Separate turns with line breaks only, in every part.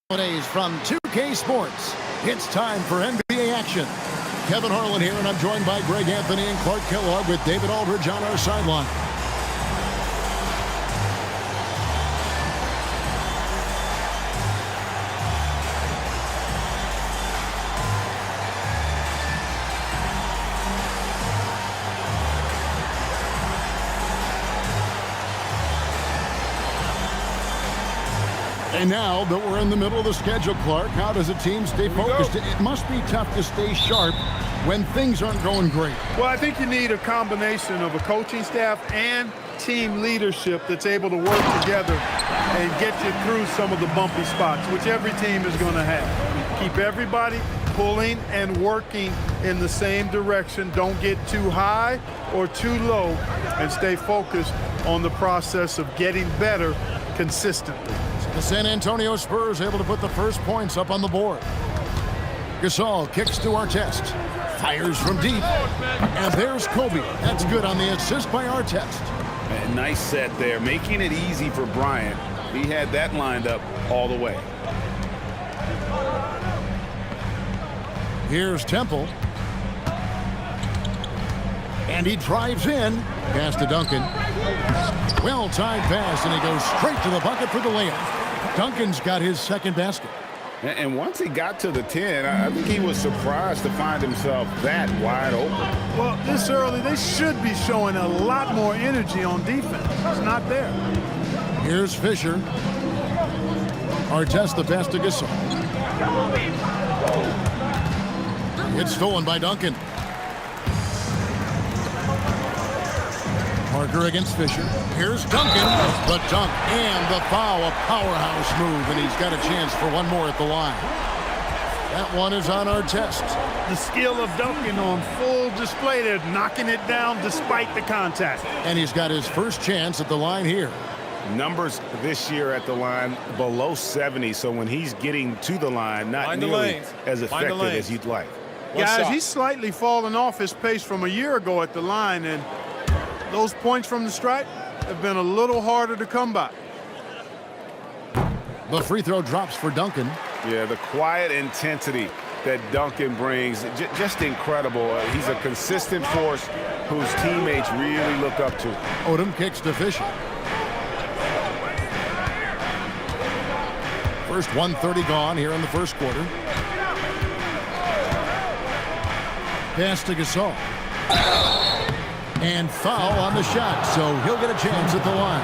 Nowadays from 2K Sports, it's time for NBA action. Kevin Harlan here, and I'm joined by Greg Anthony and Clark Kellogg with David Aldridge on our sideline. And now that we're in the middle of the schedule, Clark, how does a team stay focused? It must be tough to stay sharp when things aren't going great.
Well, I think you need a combination of a coaching staff and team leadership that's able to work together and get you through some of the bumpy spots, which every team is going to have. Keep everybody pulling and working in the same direction. Don't get too high or too low, and stay focused on the process of getting better consistently.
The San Antonio Spurs able to put the first points up on the board. Gasol kicks to Artest. Fires from deep. And there's Kobe. That's good on the assist by Artest.
A nice set there, making it easy for Bryant. He had that lined up all the way.
Here's Temple. And he drives in. Pass to Duncan. Well-timed pass, and he goes straight to the bucket for the layup. Duncan's got his second basket.
And once he got to the 10, I think he was surprised to find himself that wide open.
Well, this early, they should be showing a lot more energy on defense. It's not there.
Here's Fisher. Artest the pass to Gasol. It's stolen by Duncan. Parker against Fisher. Here's Duncan. The dunk and the foul. A powerhouse move, and he's got a chance for one more at the line. That one is on Artest.
The skill of Duncan on full display there, knocking it down despite the contact.
And he's got his first chance at the line here.
Numbers this year at the line below 70, so when he's getting to the line, not nearly as effective as you'd like.
Guys, he's slightly fallen off his pace from a year ago at the line, and those points from the stripe have been a little harder to come by.
The free throw drops for Duncan.
Yeah, the quiet intensity that Duncan brings, just incredible. He's a consistent force whose teammates really look up to.
Odom kicks to Fisher. First 1:30 gone here in the first quarter. Pass to Gasol. And foul on the shot, so he'll get a chance at the line.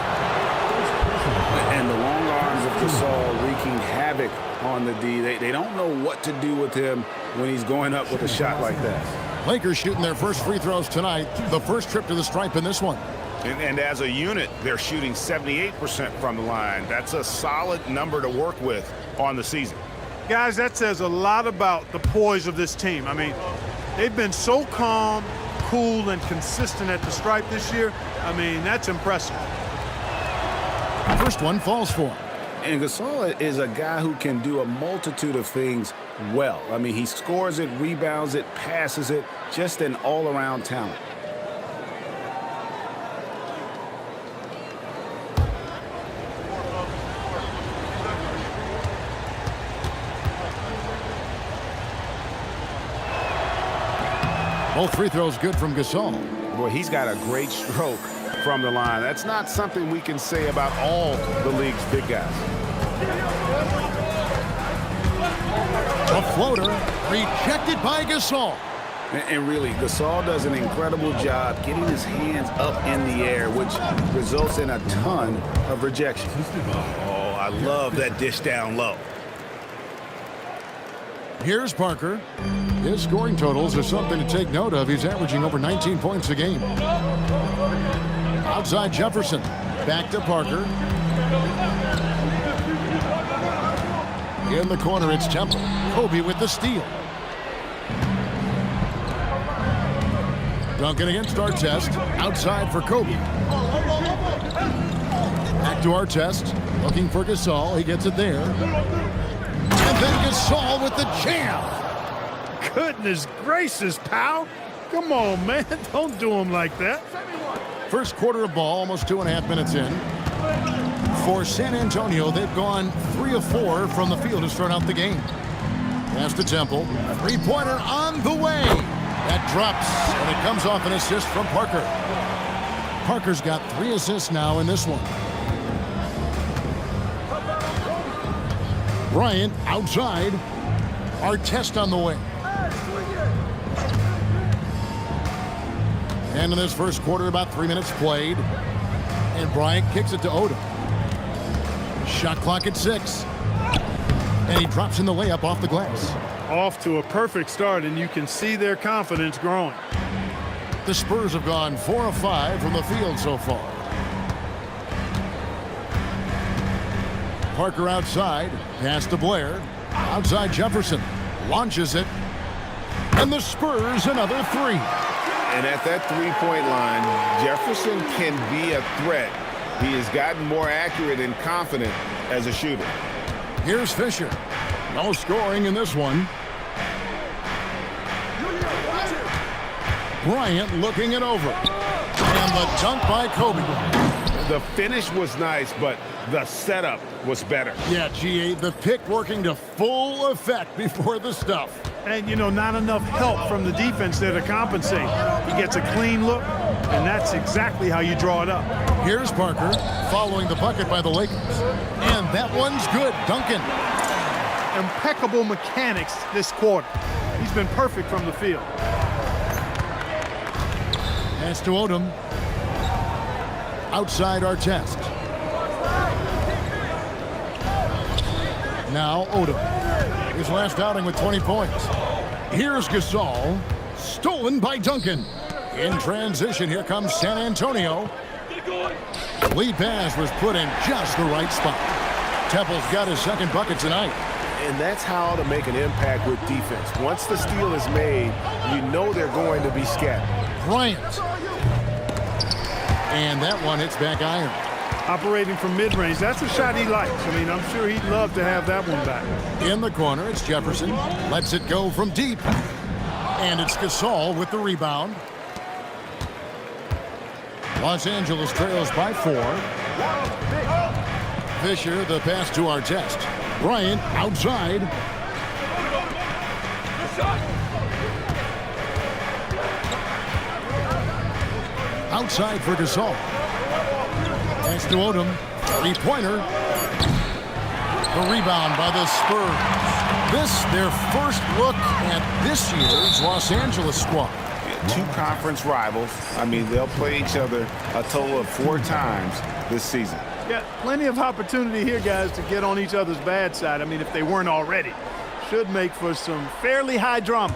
And the long arms of Gasol wreaking havoc on the D. They don't know what to do with him when he's going up with a shot like that.
Lakers shooting their first free throws tonight. The first trip to the stripe in this one.
And as a unit, they're shooting 78% from the line. That's a solid number to work with on the season.
Guys, that says a lot about the poise of this team. I mean, they've been so calm, cool, and consistent at the stripe this year. I mean, that's impressive.
First one falls for him.
And Gasol is a guy who can do a multitude of things well. I mean, he scores it, rebounds it, passes it, just an all-around talent.
Both free throws good from Gasol.
Boy, he's got a great stroke from the line. That's not something we can say about all the league's big guys.
A floater rejected by Gasol.
And really, Gasol does an incredible job getting his hands up in the air, which results in a ton of rejection. Oh, I love that dish down low.
Here's Parker. His scoring totals are something to take note of. He's averaging over 19 points a game. Outside Jefferson. Back to Parker. In the corner, it's Temple. Kobe with the steal. Duncan against Artest. Outside for Kobe. Back to Artest. Looking for Gasol. He gets it there. And then Gasol with the jam.
Goodness gracious, pal. Come on, man. Don't do him like that.
First quarter of ball, almost 2.5 minutes in. For San Antonio, they've gone 3 of 4 from the field to start out the game. Pass to Temple. Three-pointer on the way. That drops, and it comes off an assist from Parker. Parker's got 3 assists now in this one. Bryant outside. Artest on the way. And in this first quarter, about 3 minutes played. And Bryant kicks it to Odom. Shot clock at 6. And he drops in the layup off the glass.
Off to a perfect start, and you can see their confidence growing.
The Spurs have gone 4 of 5 from the field so far. Parker outside. Pass to Blair. Outside Jefferson. Launches it. And the Spurs another 3.
And at that three-point line, Jefferson can be a threat. He has gotten more accurate and confident as a shooter.
Here's Fisher. No scoring in this one. Bryant looking it over. And the dunk by Kobe.
The finish was nice, but the setup was better.
Yeah, GA, the pick working to full effect before the stuff.
And, you know, not enough help from the defense there to compensate. He gets a clean look, and that's exactly how you draw it up.
Here's Parker following the bucket by the Lakers. And that one's good. Duncan.
Impeccable mechanics this quarter. He's been perfect from the field.
Pass to Odom. Outside Artest. Now Odom. His last outing with 20 points. Here's Gasol. Stolen by Duncan. In transition, here comes San Antonio. Lead pass was put in just the right spot. Temple's got his second bucket tonight.
And that's how to make an impact with defense. Once the steal is made, you know they're going to be scattered.
Bryant. And that one hits back iron.
Operating from mid-range, that's a shot he likes. I mean, I'm sure he'd love to have that one back.
In the corner, it's Jefferson. Lets it go from deep. And it's Gasol with the rebound. Los Angeles trails by 4. Fisher, the pass to Artest. Bryant outside. Outside for Gasol. Pass to Odom. Three-pointer. The rebound by the Spurs. This, their first look at this year's Los Angeles squad.
Two conference rivals. I mean, they'll play each other a total of 4 times this season.
Got plenty of opportunity here, guys, to get on each other's bad side. I mean, if they weren't already. Should make for some fairly high drama.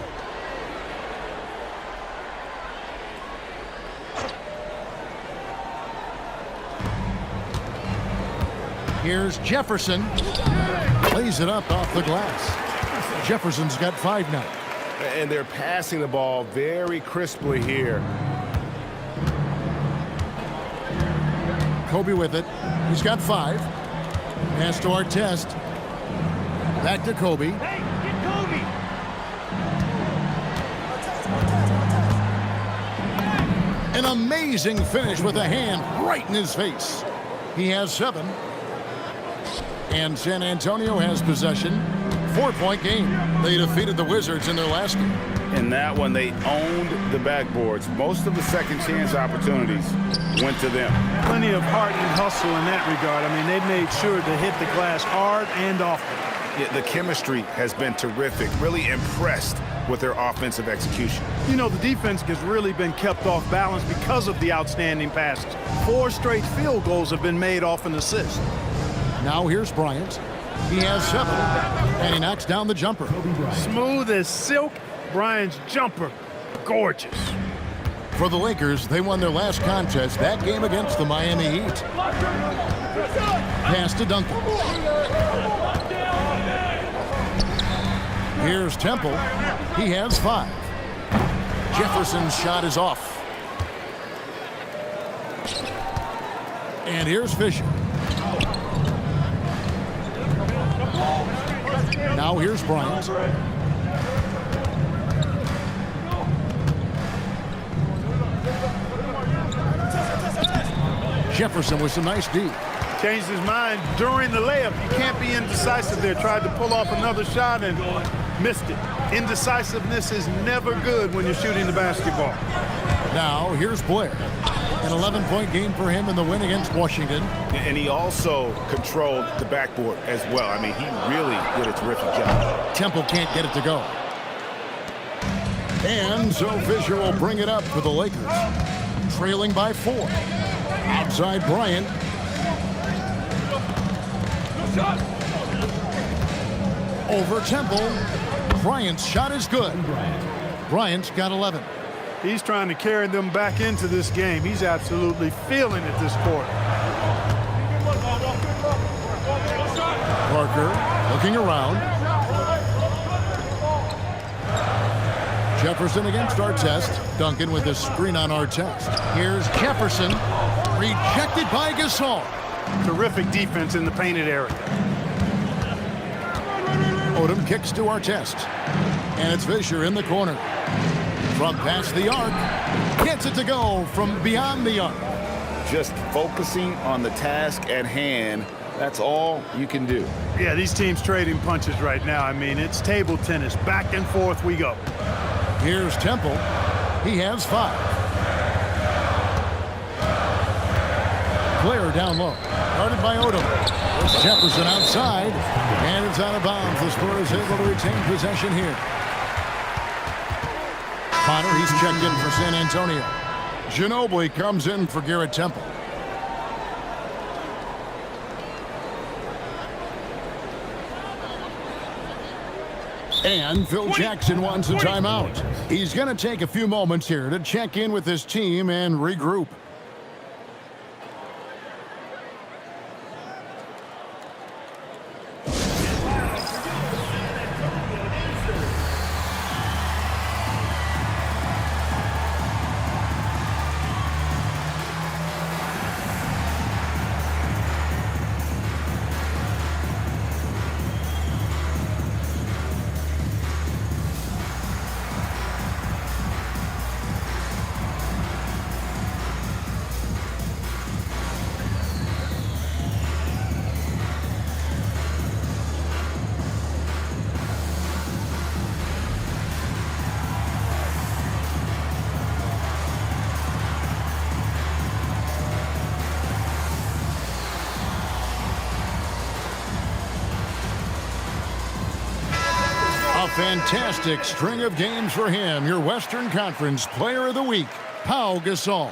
Here's Jefferson. Lays it up off the glass. Jefferson's got 5 now.
And they're passing the ball very crisply here.
Kobe with it. He's got 5. Pass to Artest. Back to Kobe.
Hey, get Kobe!
An amazing finish with a hand right in his face. He has 7. And San Antonio has possession. 4-point game. They defeated the Wizards in their last game.
In that one, they owned the backboards. Most of the second chance opportunities went to them.
Plenty of heart and hustle in that regard. I mean, they made sure to hit the glass hard and often.
Yeah, the chemistry has been terrific. Really impressed with their offensive execution.
You know, the defense has really been kept off balance because of the outstanding passes. 4 straight field goals have been made off an assist.
Now here's Bryant. He has 7, and he knocks down the jumper.
Smooth as silk. Bryant's jumper, gorgeous.
For the Lakers, they won their last contest, that game against the Miami Heat. Pass to Duncan. Here's Temple. He has 5. Jefferson's shot is off. And here's Fisher. Now here's Bryant. Jefferson with some nice D.
Changed his mind during the layup. You can't be indecisive there. Tried to pull off another shot and missed it. Indecisiveness is never good when you're shooting the basketball.
Now, here's Blair. An 11-point game for him in the win against Washington.
And he also controlled the backboard as well. I mean, he really did a terrific job.
Temple can't get it to go. And so Fisher will bring it up for the Lakers. Trailing by 4. Outside Bryant. Over Temple. Bryant's shot is good. Bryant's got 11.
He's trying to carry them back into this game. He's absolutely feeling it this quarter.
Parker looking around. Jefferson against Artest. Duncan with a screen on Artest. Here's Jefferson. Rejected by Gasol.
Terrific defense in the painted area.
Odom kicks to Artest. And it's Fisher in the corner. From past the arc. Gets it to go from beyond the arc.
Just focusing on the task at hand. That's all you can do.
Yeah, these teams trading punches right now. I mean, it's table tennis. Back and forth we go.
Here's Temple. He has 5. Blair down low. Guarded by Odom. It's Jefferson outside. And it's out of bounds. The Spurs able to retain possession here. Potter, he's checked in for San Antonio. Ginobili comes in for Garrett Temple. And Phil Jackson wants a timeout. He's going to take a few moments here to check in with his team and regroup. Fantastic string of games for him. Your Western Conference Player of the Week, Pau Gasol.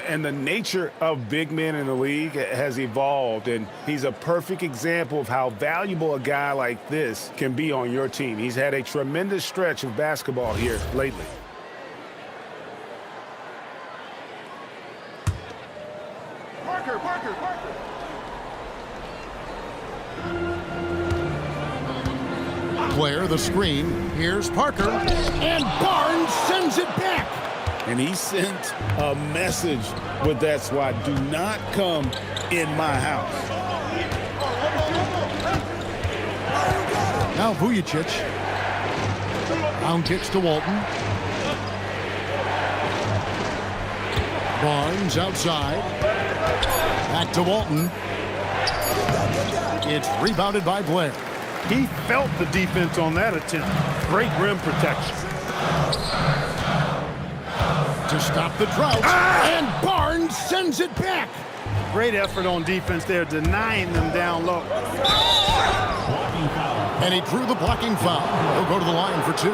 And the nature of big men in the league has evolved, and he's a perfect example of how valuable a guy like this can be on your team. He's had a tremendous stretch of basketball here lately.
Parker.
Blair, the screen. Here's Parker. And Barnes sends it back.
And he sent a message with that swat. Do not come in my house.
Now Vujicic. Down kicks to Walton. Barnes outside. Back to Walton. It's rebounded by Blair.
He felt the defense on that attempt. Great rim protection.
To stop the drought. And Barnes sends it back.
Great effort on defense there, denying them down low.
And he drew the blocking foul. He'll go to the line for 2.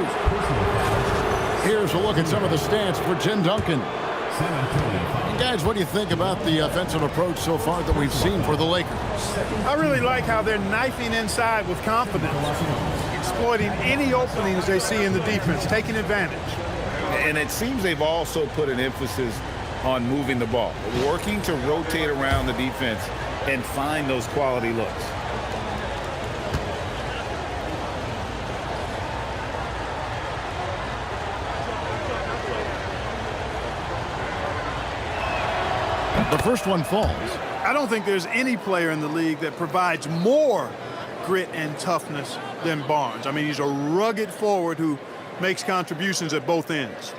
Here's a look at some of the stats for Tim Duncan. And guys, what do you think about the offensive approach so far that we've seen for the Lakers?
I really like how they're knifing inside with confidence, exploiting any openings they see in the defense, taking advantage.
And it seems they've also put an emphasis on moving the ball, working to rotate around the defense and find those quality looks.
The first one falls.
I don't think there's any player in the league that provides more grit and toughness than Barnes. I mean, he's a rugged forward who makes contributions at both ends.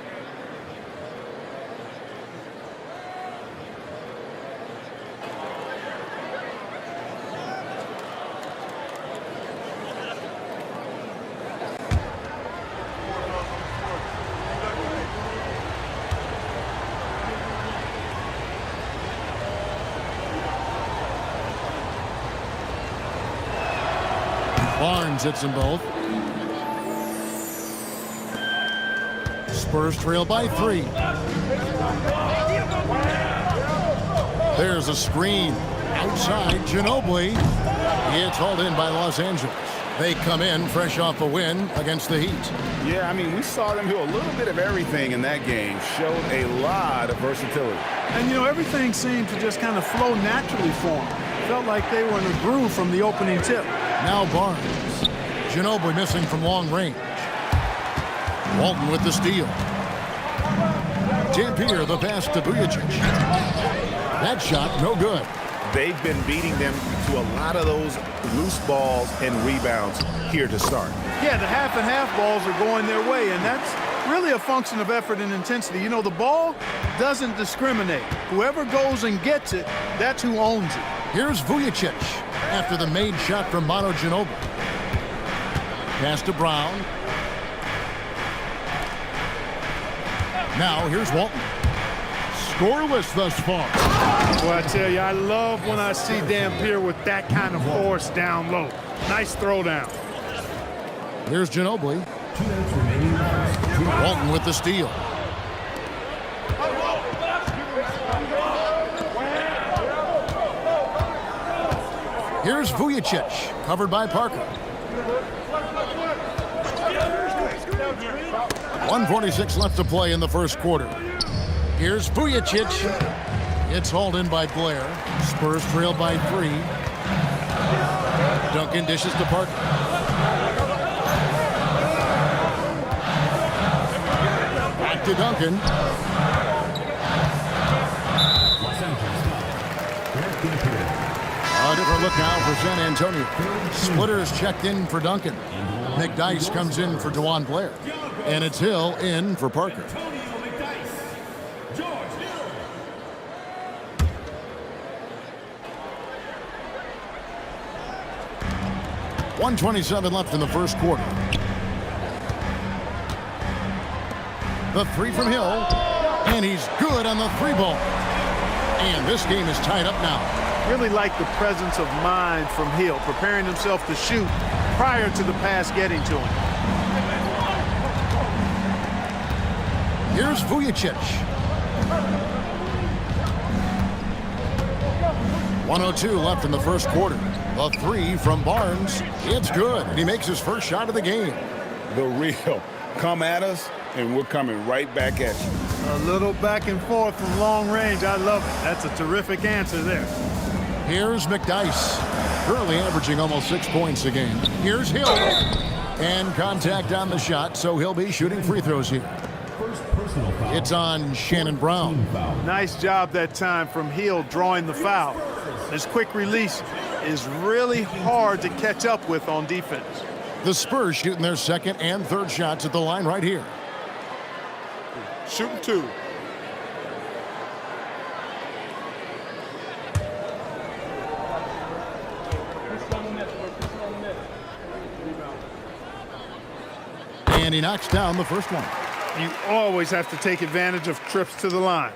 Barnes hits them both. Spurs trail by 3. There's a screen. Outside, Ginobili. It's hauled in by Los Angeles. They come in fresh off a win against the Heat.
Yeah, I mean, we saw them do a little bit of everything in that game. Showed a lot of versatility.
And, you know, everything seemed to just kind of flow naturally for them. Felt like they were in a groove from the opening tip.
Now Barnes. Ginobili missing from long range. Walton with the steal. Dampier the pass to Vujacic. That shot, no good.
They've been beating them to a lot of those loose balls and rebounds here to start.
Yeah, the half and half balls are going their way, and that's really a function of effort and intensity. You know, the ball doesn't discriminate. Whoever goes and gets it, that's who owns it.
Here's Vujacic after the made shot from Manu Ginobili. Pass to Brown. Now here's Walton. Scoreless thus far.
Well, I tell you, I love when I see Dampier with that kind of force down low. Nice throwdown.
Here's Ginobili. Walton with the steal. Here's Vujacic, covered by Parker. 1:46 left to play in the first quarter. Here's Vujacic. It's hauled in by Blair. Spurs trail by 3. Duncan dishes to Parker. Back to Duncan. A different look now for San Antonio. Splitters checked in for Duncan. McDyess comes in for DeJuan Blair. And it's Hill in for Parker. 1:27 left in the first quarter. The 3 from Hill, and he's good on the 3-ball. And this game is tied up now.
Really like the presence of mind from Hill, preparing himself to shoot prior to the pass getting to him.
Here's Vujacic. 1:02 left in the first quarter. The 3 from Barnes. It's good, and he makes his first shot of the game.
The real. Come at us, and we're coming right back at you.
A little back and forth from long range. I love it. That's a terrific answer there.
Here's McDyess, currently averaging almost 6 points a game. Here's Hill, and contact on the shot, so he'll be shooting free throws here. It's on Shannon Brown.
Nice job that time from Hill drawing the foul. His quick release is really hard to catch up with on defense.
The Spurs shooting their second and third shots at the line right here.
Shooting 2.
And he knocks down the first one.
You always have to take advantage of trips to the line.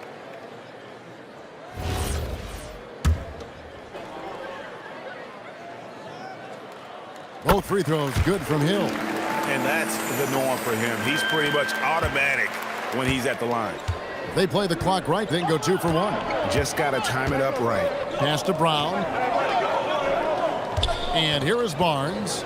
Both free throws good from Hill.
And that's the norm for him. He's pretty much automatic when he's at the line.
If they play the clock right, they can go 2 for 1.
Just got to time it up right.
Pass to Brown. And here is Barnes.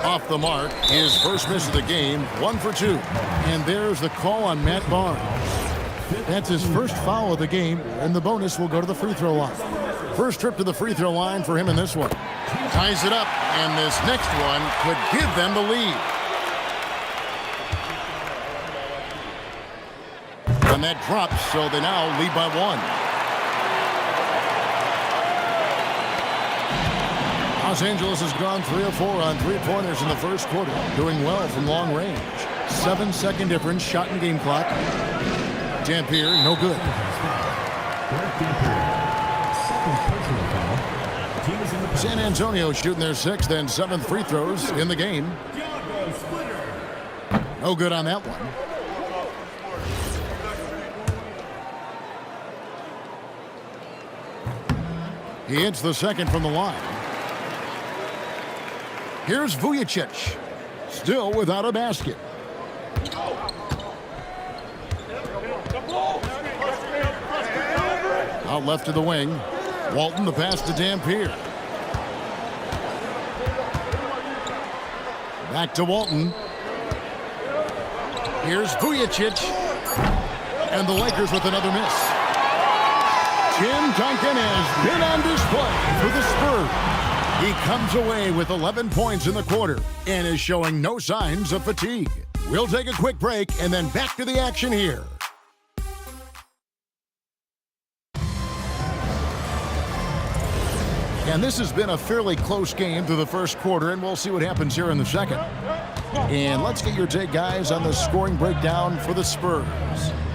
Off the mark, his first miss of the game, 1 for 2. And there's the call on Matt Barnes. That's his first foul of the game, and the bonus will go to the free throw line. First trip to the free throw line for him in this one. Ties it up, and this next one could give them the lead. And that drops, so they now lead by 1. Los Angeles has gone 3 of 4 on three-pointers in the first quarter, doing well from long range. 7-second difference, shot and game clock. Dampier, no good. San Antonio shooting their 6th and 7th free throws in the game. No good on that one. He hits the second from the line. Here's Vujicic, still without a basket. Out left to the wing. Walton, the pass to Dampier. Back to Walton. Here's Vujicic. And the Lakers with another miss. Tim Duncan has been on display for the Spurs. He comes away with 11 points in the quarter and is showing no signs of fatigue. We'll take a quick break and then back to the action here. And this has been a fairly close game through the first quarter, and we'll see what happens here in the second. And let's get your take, guys, on the scoring breakdown for the Spurs.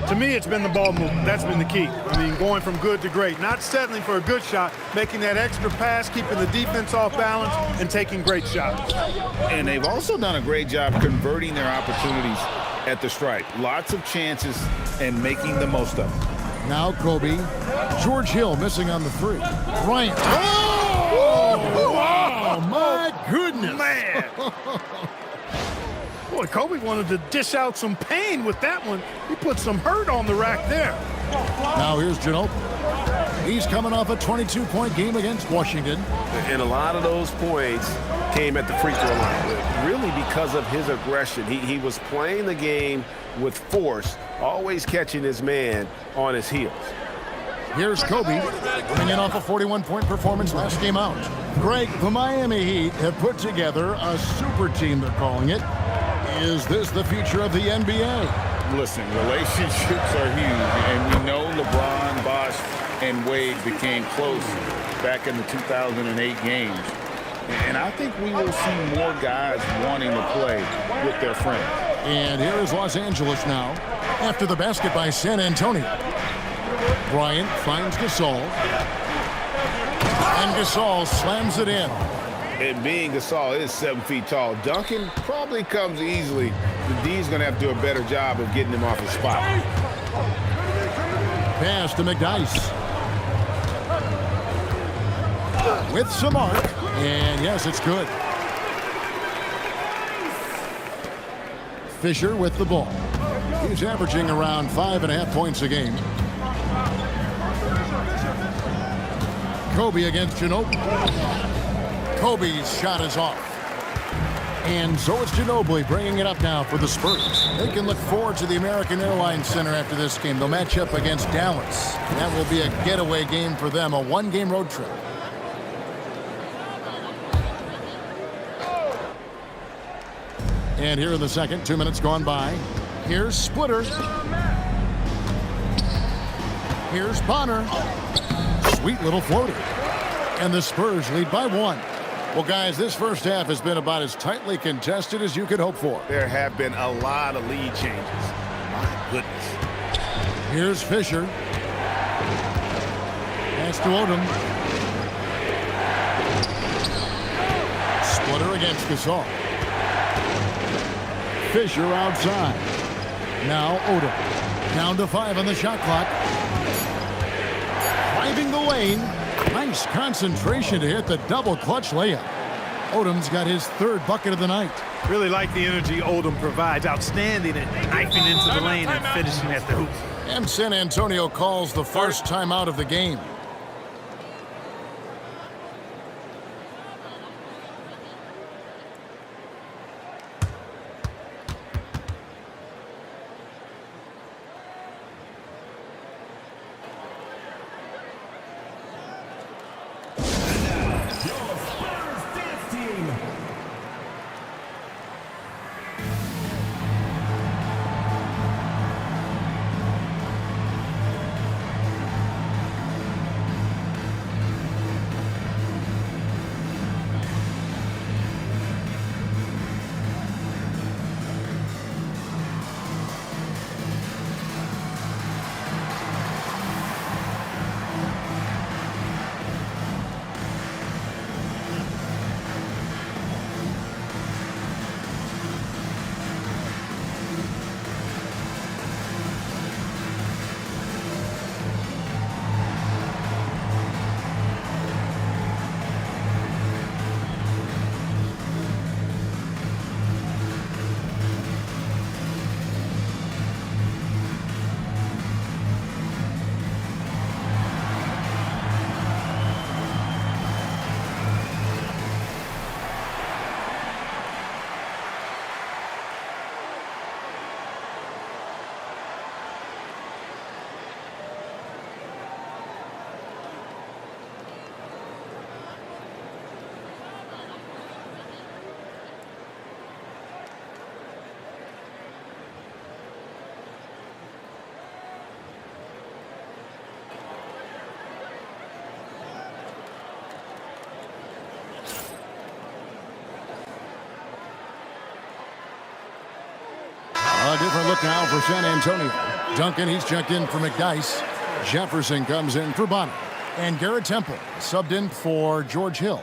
To me, it's been the ball movement. That's been the key. I mean, going from good to great. Not settling for a good shot, making that extra pass, keeping the defense off balance, and taking great shots.
And they've also done a great job converting their opportunities at the stripe. Lots of chances and making the most of them.
Now Kobe. George Hill missing on the three. Bryant.
Oh,
wow, my goodness.
Man. Boy, Kobe wanted to dish out some pain with that one. He put some hurt on the rack there.
Now here's Ginobili. He's coming off a 22-point game against Washington.
And a lot of those points came at the free throw line, really because of his aggression. He was playing the game with force, always catching his man on his heels.
Here's Kobe, coming in off a 41-point performance last game out. Greg, the Miami Heat have put together a super team, they're calling it. Is this the future of the NBA?
Listen, relationships are huge, and we know LeBron, Bosh, and Wade became close back in the 2008 games. And I think we will see more guys wanting to play with their friends.
And here is Los Angeles now, after the basket by San Antonio. Bryant finds Gasol. And Gasol slams it in.
And being Gasol is 7 feet tall. Duncan probably comes easily. The D's going to have to do a better job of getting him off his spot.
Pass to McDyess. With some arc. And yes, it's good. Fisher with the ball. He's averaging around 5.5 points a game. Kobe against Ginobili. Kobe's shot is off. And so it's Ginobili bringing it up now for the Spurs. They can look forward to the American Airlines Center after this game. They'll match up against Dallas. That will be a getaway game for them, a one-game road trip. And here in the second, 2 minutes gone by. Here's Splitter. Here's Bonner. Sweet little floater. And the Spurs lead by 1. Well, guys, this first half has been about as tightly contested as you could hope for.
There have been a lot of lead changes. My goodness.
Here's Fisher. Pass to Odom. Splitter against Gasol. Fisher outside. Now Odom. Down to 5 on the shot clock. Driving the lane. Nice concentration to hit the double clutch layup. Odom's got his 3rd bucket of the night.
Really like the energy Odom provides. Outstanding at knifing into the lane and finishing at the hoop.
And San Antonio calls the first timeout of the game. A different look now for San Antonio. Duncan, he's checked in for McDyess. Jefferson comes in for Bonner. And Garrett Temple subbed in for George Hill.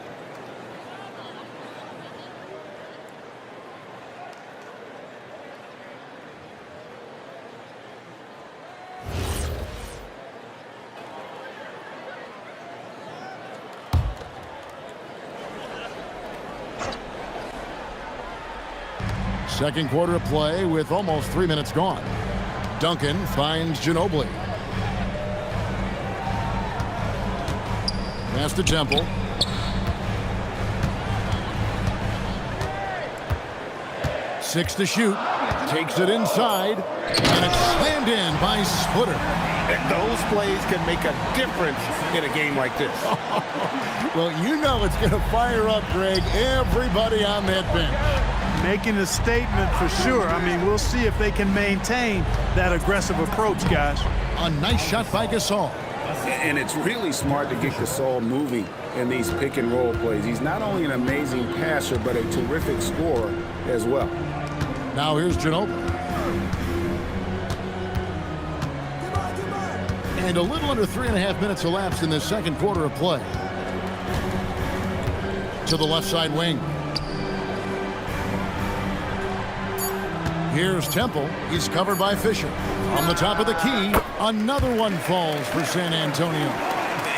Second quarter of play with almost 3 minutes gone. Duncan finds Ginobili. Pass to Temple. Six to shoot. Takes it inside. And it's slammed in by Splitter.
Those plays can make a difference in a game like this.
Well, you know it's going to fire up, Greg, everybody on that bench.
Making a statement for sure. I mean, we'll see if they can maintain that aggressive approach, guys.
A nice shot by Gasol.
And it's really smart to get Gasol moving in these pick and roll plays. He's not only an amazing passer, but a terrific scorer as well.
Now here's Ginobili. And a little under 3.5 minutes elapsed in this second quarter of play. To the left side wing. Here's Temple. He's covered by Fisher. On the top of the key, another one falls for San Antonio.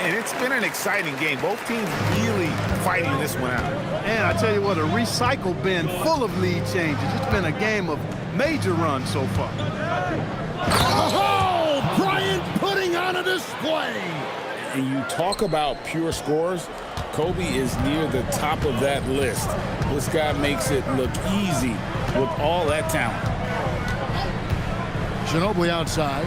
And it's been an exciting game. Both teams really fighting this one out.
And I tell you what, a recycle bin full of lead changes. It's been a game of major runs so far.
Oh, Bryant putting on a display.
And you talk about pure scores, Kobe is near the top of that list. This guy makes it look easy with all that talent.
Ginobili outside.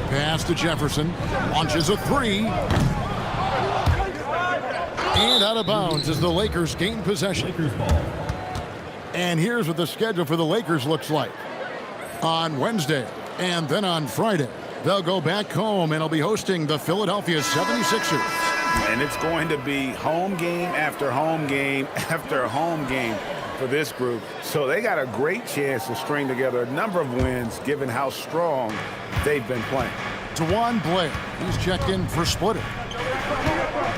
Pass to Jefferson. Launches a three. And out of bounds as the Lakers gain possession. And here's what the schedule for the Lakers looks like. On Wednesday and then on Friday, they'll go back home and will be hosting the Philadelphia 76ers.
And it's going to be home game after home game after home game for this group. So they got a great chance to string together a number of wins given how strong they've been playing.
DeJuan Blair, he's checked in for Splitter.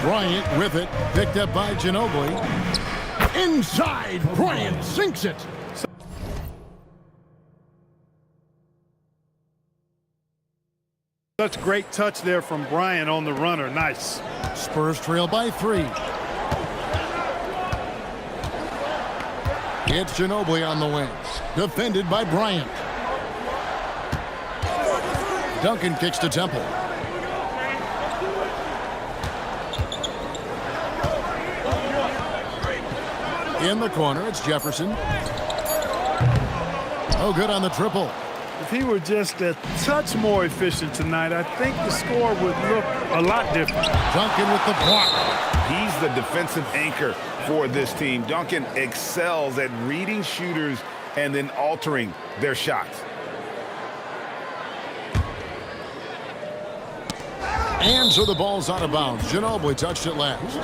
Bryant with it, picked up by Ginobili. Inside, Bryant sinks it.
Such great touch there from Bryant on the runner. Nice.
Spurs trail by 3. It's Ginobili on the wing. Defended by Bryant. Duncan kicks to Temple. In the corner, it's Jefferson. Oh, good on the triple.
If he were just a touch more efficient tonight, I think the score would look a lot different.
Duncan with the block.
He's the defensive anchor for this team. Duncan excels at reading shooters and then altering their shots.
And so the ball's out of bounds. Ginobili touched it last.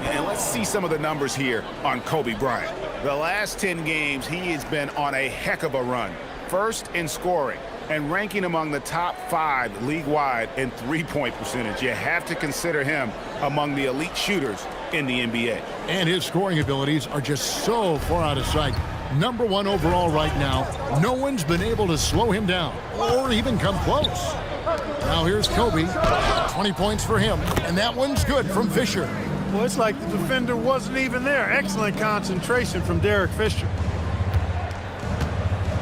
And let's see some of the numbers here on Kobe Bryant. The last 10 games, he has been on a heck of a run. First in scoring and ranking among the top 5 league-wide in three-point percentage. You have to consider him among the elite shooters in the NBA.
And his scoring abilities are just so far out of sight. Number 1 overall right now. No one's been able to slow him down or even come close. Now here's Kobe. 20 points for him. And that one's good from Fisher.
Well, it's like the defender wasn't even there. Excellent concentration from Derek Fisher.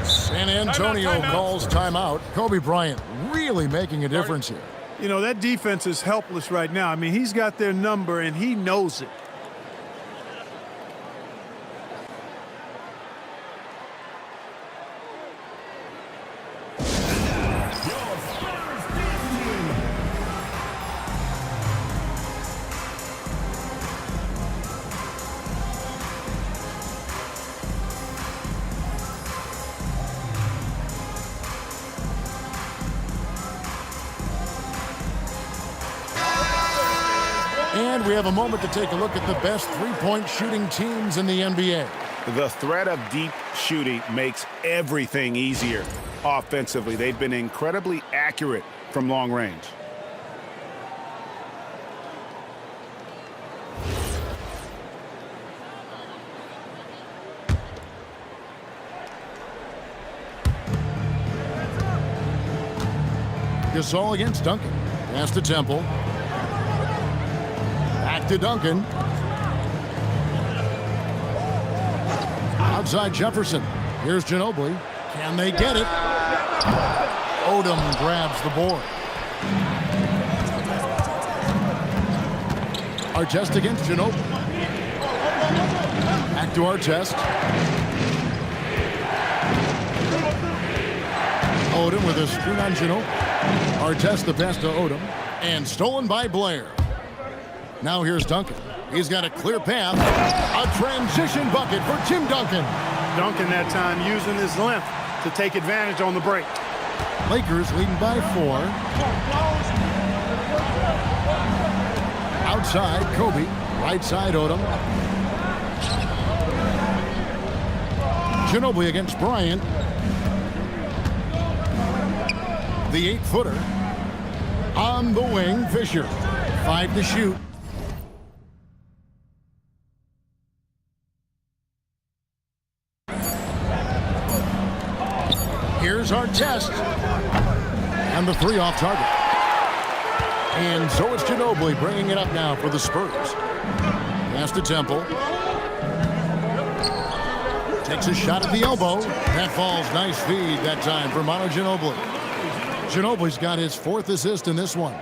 San Antonio calls timeout. Kobe Bryant really making a difference here.
You know, that defense is helpless right now. I mean, he's got their number, and he knows it.
And we have a moment to take a look at the best three-point shooting teams in the NBA.
The threat of deep shooting makes everything easier offensively. They've been incredibly accurate from long range.
Gasol against Duncan. Pass to Temple. Back to Duncan. Outside Jefferson. Here's Ginobili. Can they get it? Odom grabs the board. Artest against Ginobili. Back to Artest. Odom with a screen on Ginobili. Artest the pass to Odom. And stolen by Blair. Now here's Duncan. He's got a clear path. A transition bucket for Tim Duncan.
Duncan that time using his length to take advantage on the break.
Lakers leading by 4. Outside, Kobe. Right side, Odom. Ginobili against Bryant. The 8-footer. On the wing, Fisher. 5 to shoot. Here's Artest. And the 3 off target. And so it's Ginobili bringing it up now for the Spurs. Pass to Temple. Takes a shot at the elbow. That falls. Nice feed that time for Manu Ginobili. Ginobili's got his 4th assist in this one.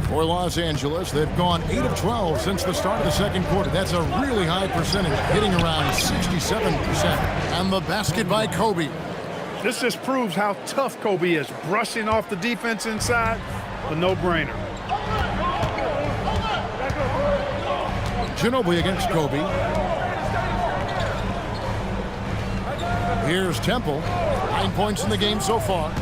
For Los Angeles, they've gone 8 of 12 since the start of the second quarter. That's a really high percentage, hitting around 67%. And the basket by Kobe.
This just proves how tough Kobe is. Brushing off the defense inside, a no-brainer.
Ginobili against Kobe. Here's Temple. 9 points in the game so far.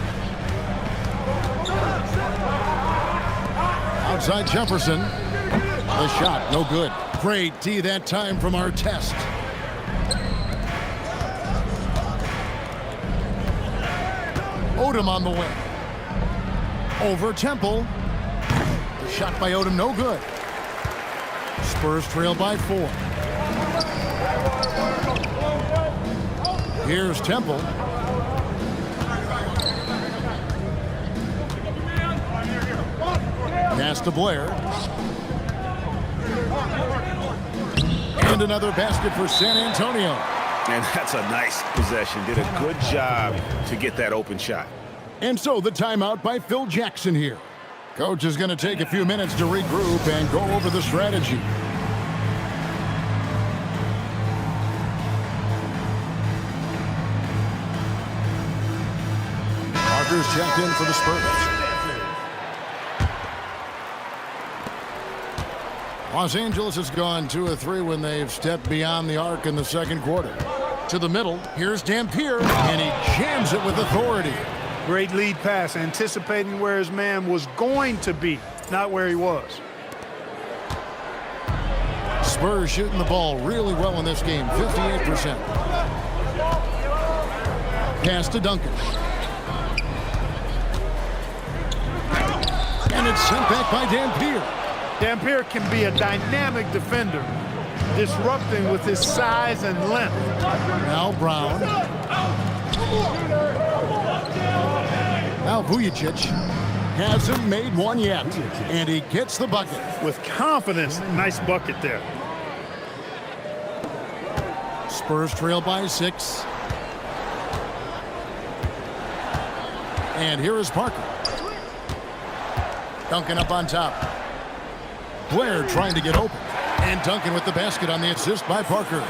Outside Jefferson. The shot, no good. Great D that time from Artest. Odom on the wing. Over Temple. The shot by Odom, no good. Spurs trail by 4. Here's Temple. Pass to Blair. And another basket for San Antonio.
And that's a nice possession. Did a good job to get that open shot.
And so the timeout by Phil Jackson here. Coach is going to take a few minutes to regroup and go over the strategy. Parker's checked in for the Spurs. Los Angeles has gone 2 of 3 when they've stepped beyond the arc in the second quarter. To the middle, here's Dampier, and he jams it with authority.
Great lead pass, anticipating where his man was going to be, not where he was.
Spurs shooting the ball really well in this game, 58%. Pass to Duncan. And it's sent back by Dampier.
Dampier can be a dynamic defender, disrupting with his size and length.
Now Brown. Now Vujacic hasn't made one yet, and he gets the bucket.
With confidence, nice bucket there.
Spurs trail by 6. And here is Parker. Duncan up on top. Blair trying to get open. And Duncan with the basket on the assist by Parker.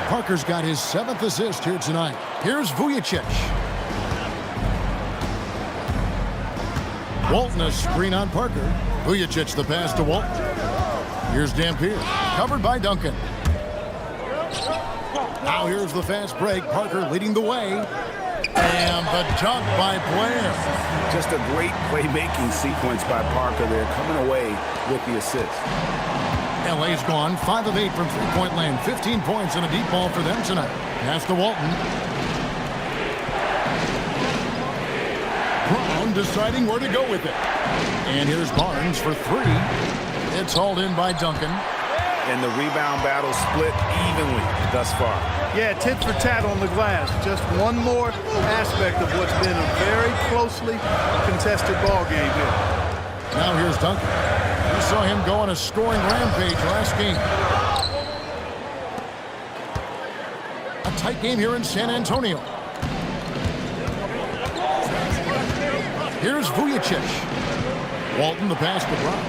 Parker's got his 7th assist here tonight. Here's Vujacic. Walton a screen on Parker. Vujacic the pass to Walton. Here's Dampier. Covered by Duncan. Now here's the fast break. Parker leading the way. And the dunk by Blair.
Just a great playmaking sequence by Parker there, coming away with the assist.
LA's gone 5 of 8 from three-point land. 15 points and a deep ball for them tonight. Pass to Walton. Brown deciding where to go with it. And here's Barnes for 3. It's hauled in by Duncan.
And the rebound battle split evenly thus far.
Yeah, tit for tat on the glass. Just one more aspect of what's been a very closely contested ball game here.
Now here's Duncan. We saw him go on a scoring rampage last game. A tight game here in San Antonio. Here's Vujicic. Walton, the pass to Brown.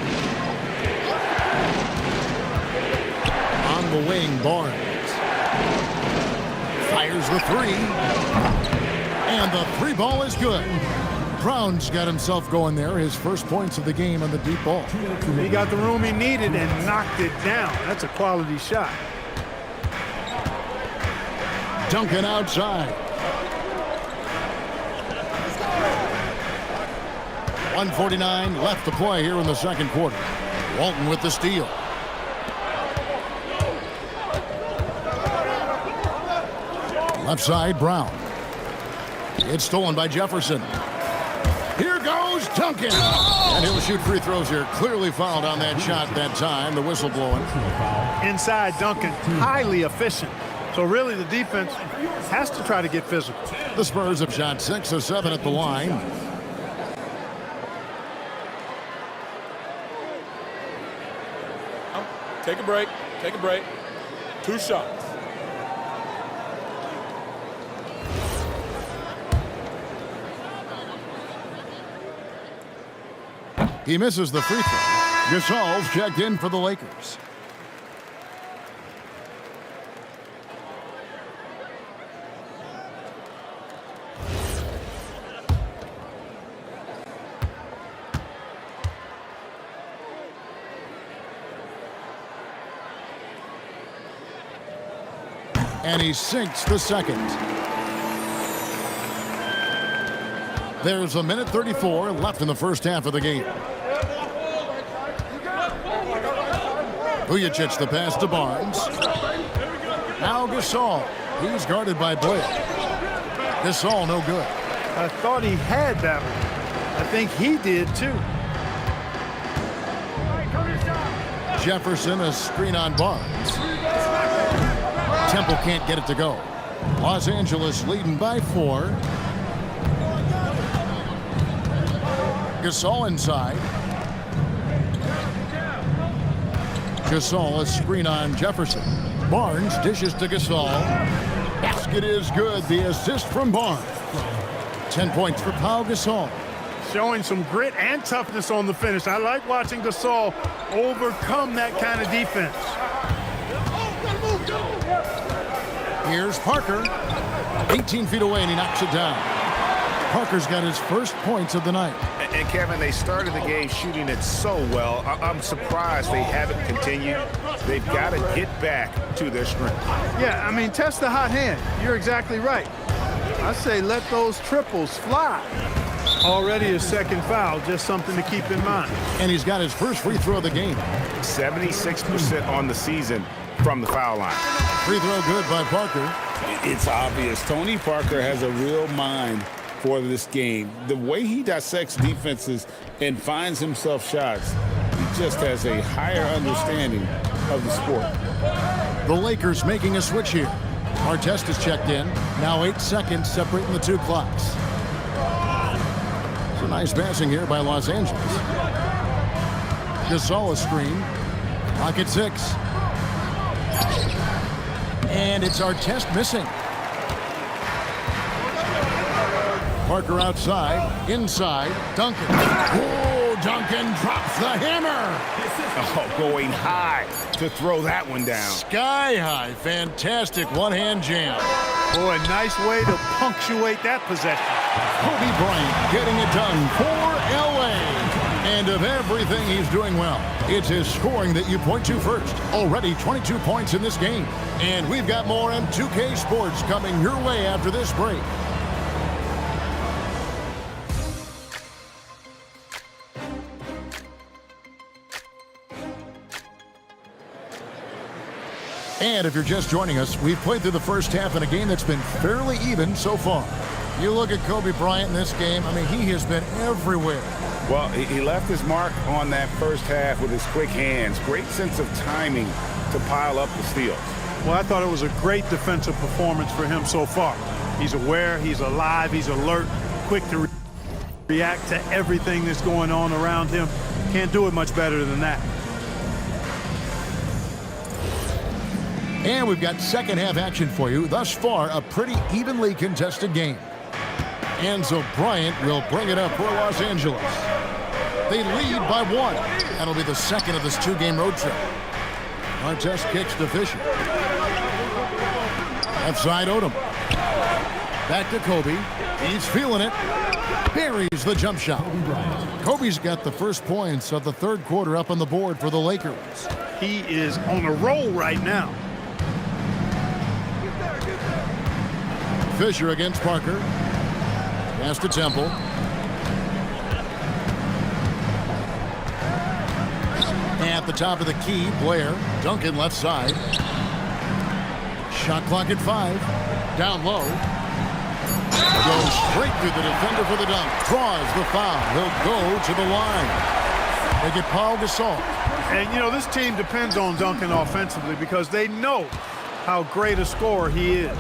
On the wing, Barnes. Fires the 3. And the 3 ball is good. Brown's got himself going there. His first points of the game on the deep ball.
He got the room he needed and knocked it down. That's a quality shot.
Duncan outside. 1:49 left to play here in the second quarter. Walton with the steal. Left side, Brown. It's stolen by Jefferson. Here goes Duncan. And he'll shoot free throws here. Clearly fouled on that shot that time. The whistle blowing.
Inside, Duncan, highly efficient. So really the defense has to try to get physical.
The Spurs have shot 6 of 7 at the line.
Take a break. Take a break. 2 shots.
He misses the free throw. Gasol's checked in for the Lakers. And he sinks the second. There's a minute 34 left in the first half of the game. Vujicic the pass to Barnes. Now Gasol. He's guarded by Blair. Gasol no good.
I thought he had that one. I think he did too.
Jefferson a screen on Barnes. Temple can't get it to go. Los Angeles leading by 4. Gasol inside. Gasol a screen on Jefferson. Barnes dishes to Gasol. Basket is good. The assist from Barnes. 10 points for Pau Gasol.
Showing some grit and toughness on the finish. I like watching Gasol overcome that kind of defense.
Here's Parker. 18 feet away, and he knocks it down. Parker's got his first points of the night.
And Kevin, they started the game shooting it so well. I'm surprised they haven't continued. They've got to get back to their strength.
Yeah, I mean, test the hot hand. You're exactly right. I say let those triples fly. Already his second foul, just something to keep in mind.
And he's got his first free throw of the game.
76% on the season from the foul line.
Free throw good by Parker.
It's obvious. Tony Parker has a real mind for this game. The way he dissects defenses and finds himself shots, he just has a higher understanding of the sport.
The Lakers making a switch here. Artest is checked in. Now 8 seconds separating the 2 clocks. It's a nice passing here by Los Angeles. Gasol a screen. Pocket 6. And it's Artest missing. Parker outside, inside, Duncan. Oh, Duncan drops the hammer.
Oh, going high to throw that one down.
Sky high, fantastic one-hand jam.
Boy, nice way to punctuate that possession.
Kobe Bryant getting it done for LA. And of everything he's doing well, it's his scoring that you point to first. Already 22 points in this game. And we've got more on 2K Sports coming your way after this break. And if you're just joining us, we've played through the first half in a game that's been fairly even so far. You look at Kobe Bryant in this game, I mean, he has been everywhere.
Well, he left his mark on that first half with his quick hands. Great sense of timing to pile up the steals.
Well, I thought it was a great defensive performance for him so far. He's aware, he's alive, he's alert, quick to react to everything that's going on around him. Can't do it much better than that.
And we've got second half action for you. Thus far, a pretty evenly contested game. Enzo Bryant will bring it up for Los Angeles. They lead by 1. That'll be the second of this 2-game road trip. Artest kicks to Fisher. Left side Odom. Back to Kobe. He's feeling it. Buries the jump shot. Kobe's got the first points of the third quarter up on the board for the Lakers.
He is on a roll right now.
Fisher against Parker. Pass to Temple. At the top of the key, Blair. Duncan left side. Shot clock at 5. Down low. Goes straight through the defender for the dunk. Draws the foul. He'll go to the line. They get Paul Gasol.
And, you know, this team depends on Duncan offensively because they know how great a scorer he is.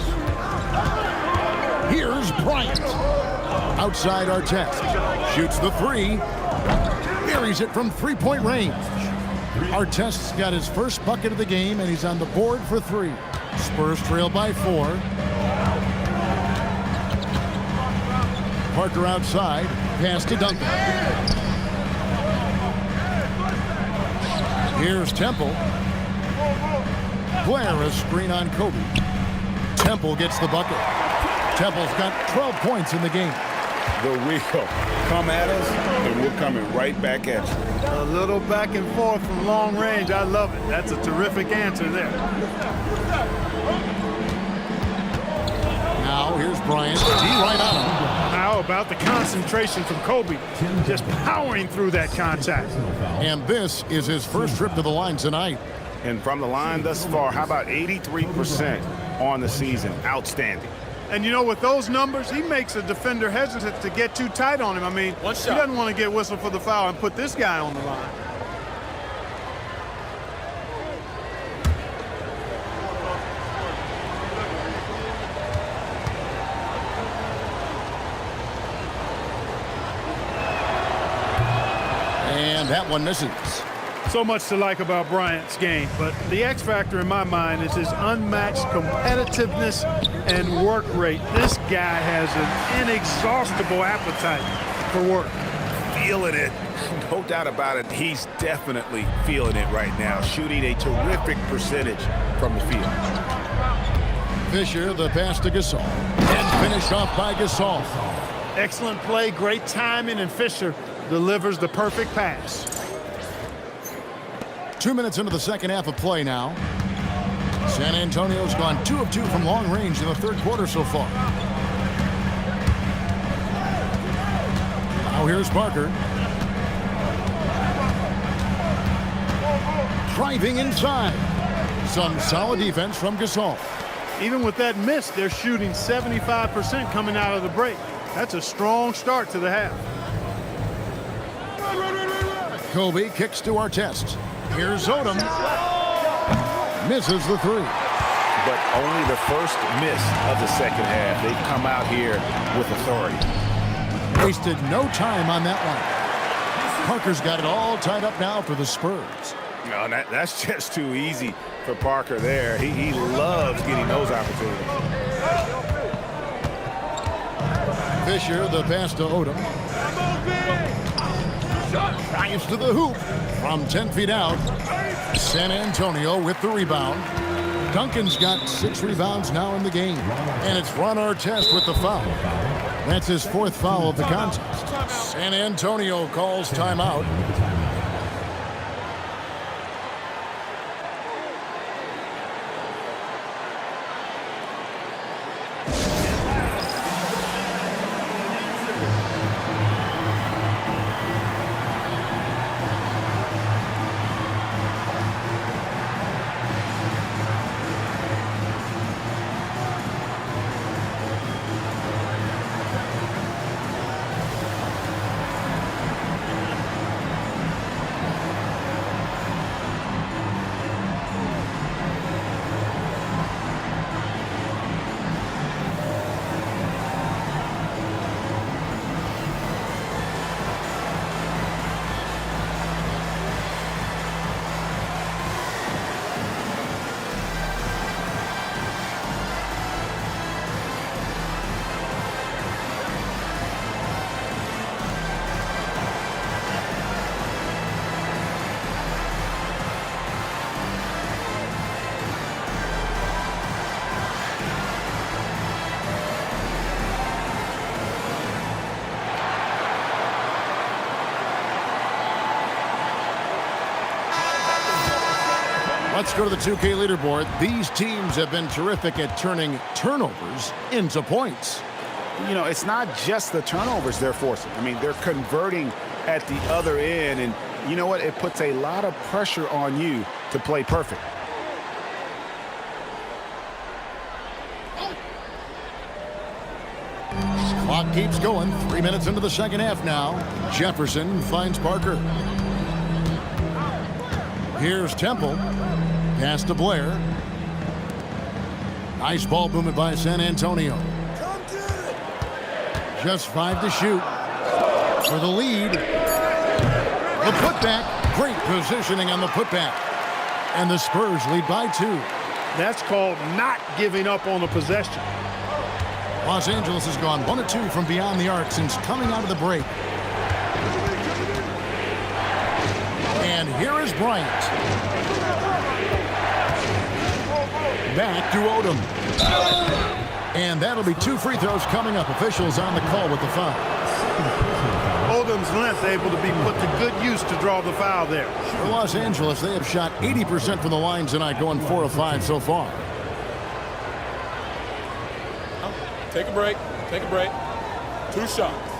Here's Bryant. Outside Artest. Shoots the 3. Buries it from three-point range. Artest's got his first bucket of the game, and he's on the board for 3. Spurs trail by 4. Parker outside. Pass to Duncan. Here's Temple. Blair a screen on Kobe. Temple gets the bucket. Temple's got 12 points in the game.
The real come at us, and we're coming right back at you.
A little back and forth from long range. I love it. That's a terrific answer there.
Now here's Bryant. D right on him.
How about the concentration from Kobe? Just powering through that contact.
And this is his first trip to the line tonight.
And from the line thus far, how about 83% on the season? Outstanding.
And, you know, with those numbers, he makes a defender hesitant to get too tight on him. I mean,
One
he
shot.
doesn't want to get whistled for the foul and put this guy on the line.
And that one misses.
So much to like about Bryant's game, but the X factor in my mind is his unmatched competitiveness and work rate. This guy has an inexhaustible appetite for work.
Feeling it. No doubt about it. He's definitely feeling it right now. Shooting a terrific percentage from the field.
Fisher, the pass to Gasol. And finished off by Gasol.
Excellent play, great timing, and Fisher delivers the perfect pass.
2 minutes into the second half of play now. San Antonio's gone 2 of 2 from long range in the third quarter so far. Now here's Parker. Driving inside. Some solid defense from Gasol.
Even with that miss, they're shooting 75% coming out of the break. That's a strong start to the half.
Kobe kicks to Artest. Here's Odom. Misses the 3.
But only the first miss of the second half. They've come out here with authority.
Wasted no time on that one. Parker's got it all tied up now for the Spurs.
No, that's just too easy for Parker there. He loves getting those opportunities.
Fisher, the pass to Odom. Drives to the hoop from 10 feet out. San Antonio with the rebound. Duncan's got 6 rebounds now in the game. And it's Ron Artest with the foul. That's his 4th foul of the contest. San Antonio calls timeout. Let's go to the 2K leaderboard. These teams have been terrific at turning turnovers into points.
You know, it's not just the turnovers they're forcing. I mean, they're converting at the other end, and you know what? It puts a lot of pressure on you to play perfect.
Clock keeps going. 3 minutes into the second half now. Jefferson finds Parker. Here's Temple. Pass to Blair. Nice ball movement by San Antonio. Just 5 to shoot. For the lead. The putback. Great positioning on the putback. And the Spurs lead by 2.
That's called not giving up on a possession.
Los Angeles has gone 1 of 2 from beyond the arc since coming out of the break. And here is Bryant. Back to Odom. And that'll be 2 free throws coming up. Officials on the call with the foul.
Odom's length able to be put to good use to draw the foul there.
For Los Angeles, they have shot 80% from the line tonight, going 4 of 5 so far.
Take a break. Take a break. 2 shots.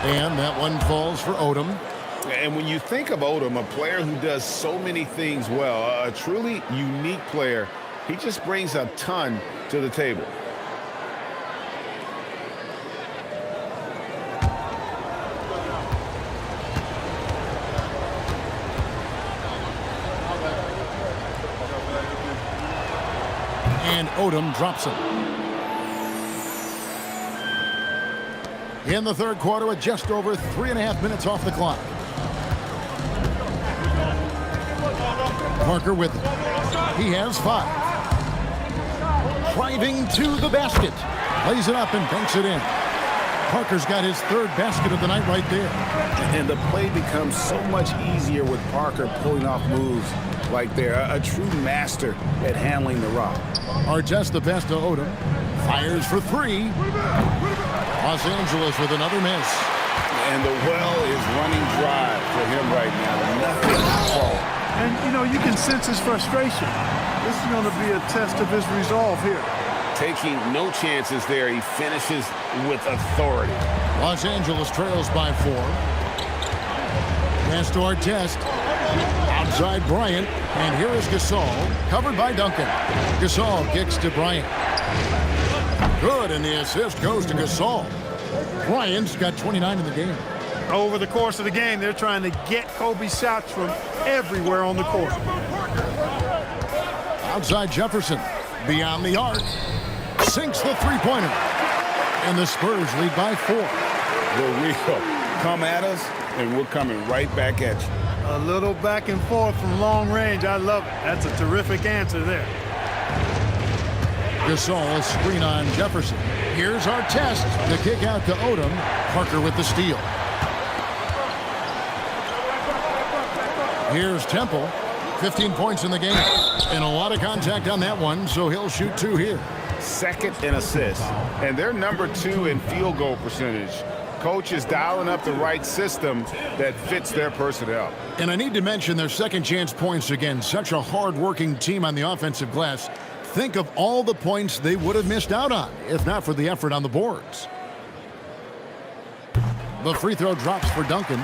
And that one falls for Odom.
And when you think of Odom, a player who does so many things well, a truly unique player, he just brings a ton to the table.
And Odom drops him. In the third quarter with just over 3.5 minutes off the clock. Parker with it. He has 5. Driving to the basket. Lays it up and banks it in. Parker's got his 3rd basket of the night right there.
And the play becomes so much easier with Parker pulling off moves like there. A true master at handling the rock.
Artest the pass to Odom. Fires for 3. Los Angeles with another miss.
And the well is running dry for him right now. Nothing at all.
And, you know, you can sense his frustration. This is going to be a test of his resolve here.
Taking no chances there. He finishes with authority.
Los Angeles trails by 4. Pass to Artest. Outside Bryant. And here is Gasol. Covered by Duncan. Gasol kicks to Bryant. Good, and the assist goes to Gasol. Bryant's got 29 in the game.
Over the course of the game, they're trying to get Kobe's shots from everywhere on the court.
Outside Jefferson. Beyond the arc. Sinks the three-pointer. And the Spurs lead by 4.
The real come at us, and we're coming right back at you.
A little back and forth from long range. I love it. That's a terrific answer there.
Gasol, a screen on Jefferson. Here's Artest. The kick out to Odom. Parker with the steal. Here's Temple. 15 points in the game. And a lot of contact on that one, so he'll shoot 2 here.
2nd in assists. And they're number 2 in field goal percentage. Coach is dialing up the right system that fits their personnel.
And I need to mention their second chance points again. Such a hard-working team on the offensive glass. Think of all the points they would have missed out on, if not for the effort on the boards. The free throw drops for Duncan.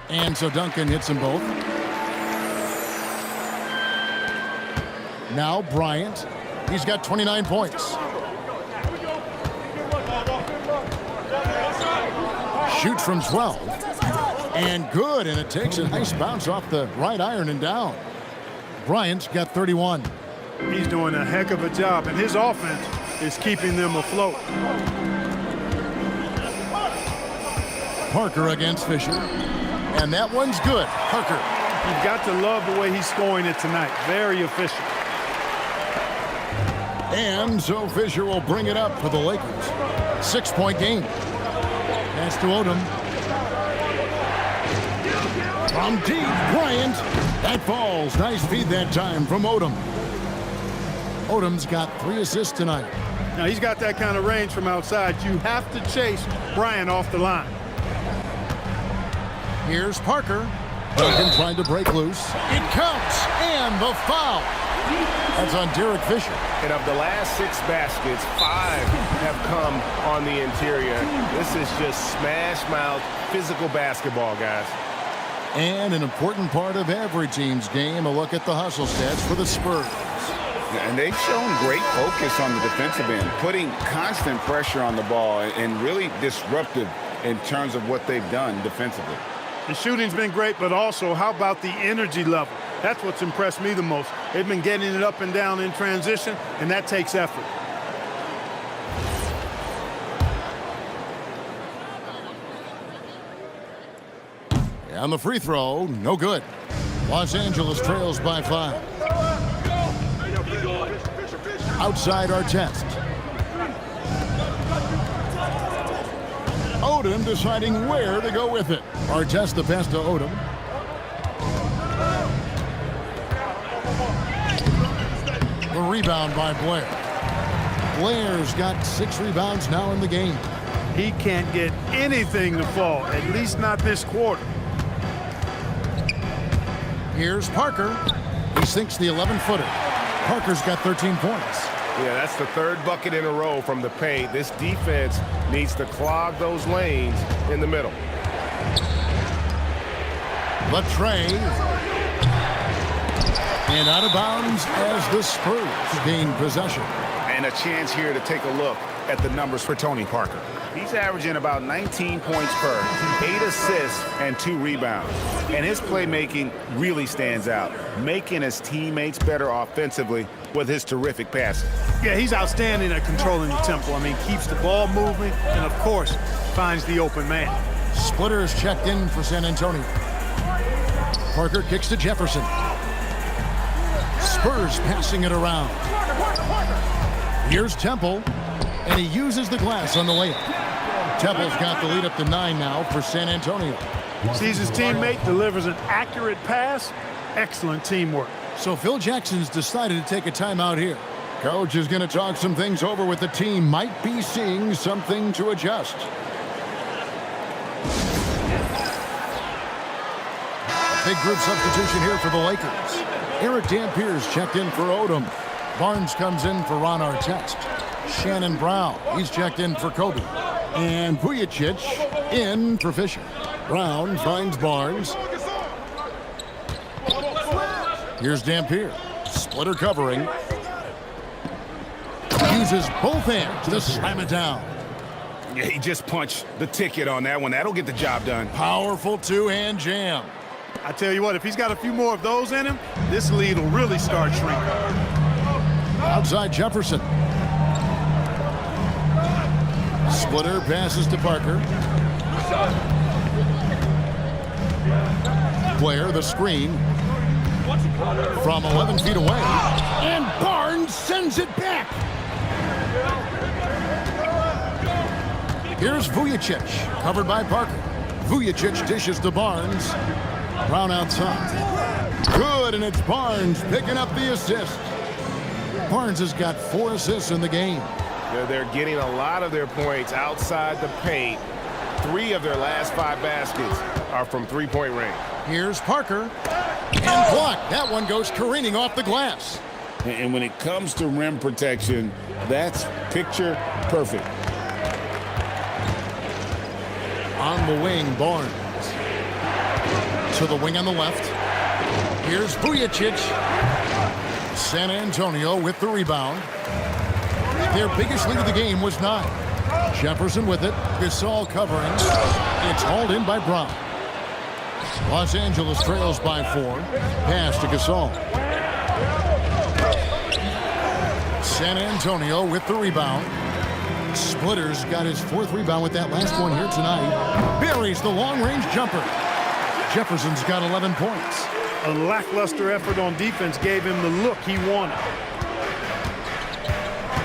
And so Duncan hits them both. Now Bryant. He's got 29 points. Shoots from 12. And good, and it takes a nice bounce off the right iron and down. Bryant's got 31.
He's doing a heck of a job, and his offense is keeping them afloat.
Parker against Fisher. And that one's good. Parker.
You've got to love the way he's scoring it tonight. Very efficient.
And so Fisher will bring it up for the Lakers. 6-point game. Pass to Odom. From deep, Bryant. That falls. Nice feed that time from Odom. Odom's got 3 assists tonight.
Now, he's got that kind of range from outside. You have to chase Bryant off the line.
Here's Parker. Duncan trying to break loose. It counts. And the foul. That's on Derek Fisher.
And of the last 6 baskets, 5 have come on the interior. This is just smash-mouth physical basketball, guys.
And an important part of every team's game, a look at the hustle stats for the Spurs.
And they've shown great focus on the defensive end, putting constant pressure on the ball and really disruptive in terms of what they've done defensively.
The shooting's been great, but also how about the energy level? That's what's impressed me the most. They've been getting it up and down in transition, and that takes effort.
And the free throw, no good. Los Angeles trails by 5. Outside Artest. Odom deciding where to go with it. Artest the pass to Odom. The rebound by Blair. Blair's got 6 rebounds now in the game.
He can't get anything to fall, at least not this quarter.
Here's Parker. He sinks the 11-footer. Parker's got 13 points.
Yeah, that's the 3rd bucket in a row from the paint. This defense needs to clog those lanes in the middle.
Latrey. And out of bounds as the Spurs gain possession.
And a chance here to take a look at the numbers for Tony Parker. He's averaging about 19 points per, 8 assists, and 2 rebounds. And his playmaking really stands out, making his teammates better offensively with his terrific passing.
Yeah, he's outstanding at controlling the tempo. I mean, keeps the ball moving and, of course, finds the open man.
Splitter is checked in for San Antonio. Parker kicks to Jefferson. Spurs passing it around. Here's Temple, and he uses the glass on the layup. Temple's got the lead up to 9 now for San Antonio.
Sees his teammate, delivers an accurate pass. Excellent teamwork.
So Phil Jackson's decided to take a timeout here. Coach is going to talk some things over with the team. Might be seeing something to adjust. Big group substitution here for the Lakers. Eric Dampier's checked in for Odom. Barnes comes in for Ron Artest. Shannon Brown, he's checked in for Kobe. And Vujicic in for Fisher. Brown finds Barnes. Here's Dampier. Splitter covering. Uses both hands to slam it down.
Yeah, he just punched the ticket on that one. That'll get the job done.
Powerful 2-hand jam.
I tell you what, if he's got a few more of those in him, this lead will really start shrinking.
Outside Jefferson. Splitter passes to Parker. Blair, the screen. From 11 feet away. And Barnes sends it back. Here's Vujicic, covered by Parker. Vujicic dishes to Barnes. Brown outside. Good, and it's Barnes picking up the assist. Barnes has got 4 assists in the game.
They're getting a lot of their points outside the paint. 3 of their last 5 baskets are from 3-point range.
Here's Parker. And blocked. That one goes careening off the glass.
And when it comes to rim protection, that's picture perfect.
On the wing, Barnes. To the wing on the left. Here's Vujicic. San Antonio with the rebound. Their biggest lead of the game was 9. Jefferson with it. Gasol covering. It's hauled in by Brown. Los Angeles trails by 4. Pass to Gasol. San Antonio with the rebound. Splitter's got his 4th rebound with that last one here tonight. Buries the long-range jumper. Jefferson's got 11 points.
A lackluster effort on defense gave him the look he wanted.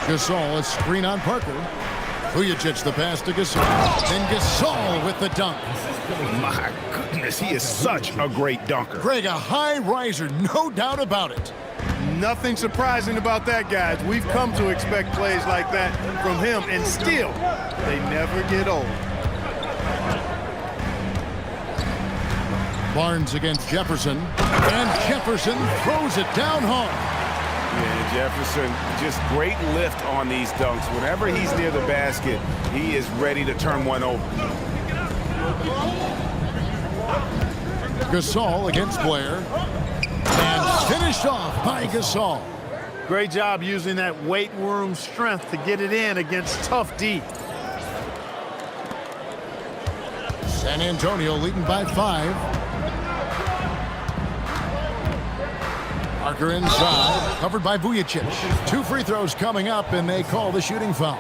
Gasol, a screen on Parker. Vujacic the pass to Gasol. Then Gasol with the dunk.
My goodness, he is such a great dunker.
Greg, a high riser, no doubt about it.
Nothing surprising about that, guys. We've come to expect plays like that from him, and still, they never get old.
Barnes against Jefferson, and Jefferson throws it down hard.
Yeah, Jefferson, just great lift on these dunks. Whenever he's near the basket, he is ready to turn one over.
Gasol against Blair, and finished off by Gasol.
Great job using that weight room strength to get it in against tough D.
San Antonio leading by 5. Parker inside, covered by Vujacic. 2 free throws coming up, and they call the shooting foul.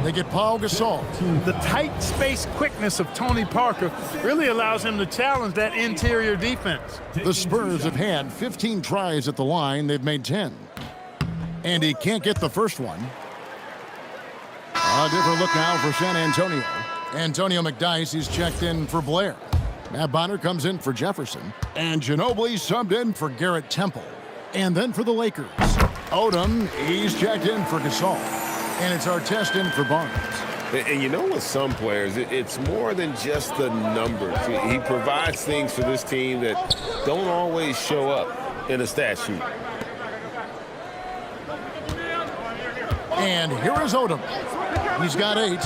They get Paul Gasol.
The tight space quickness of Tony Parker really allows him to challenge that interior defense.
The Spurs have had 15 tries at the line. They've made 10. And he can't get the first one. A different look now for San Antonio. Antonio McDyess, he's checked in for Blair. Matt Bonner comes in for Jefferson. And Ginobili subbed in for Garrett Temple. And then for the Lakers, Odom, he's checked in for Gasol. And it's Artest in for Barnes.
And you know, with some players, it's more than just the numbers. He provides things for this team that don't always show up in a stat sheet.
And here is Odom. He's got 8.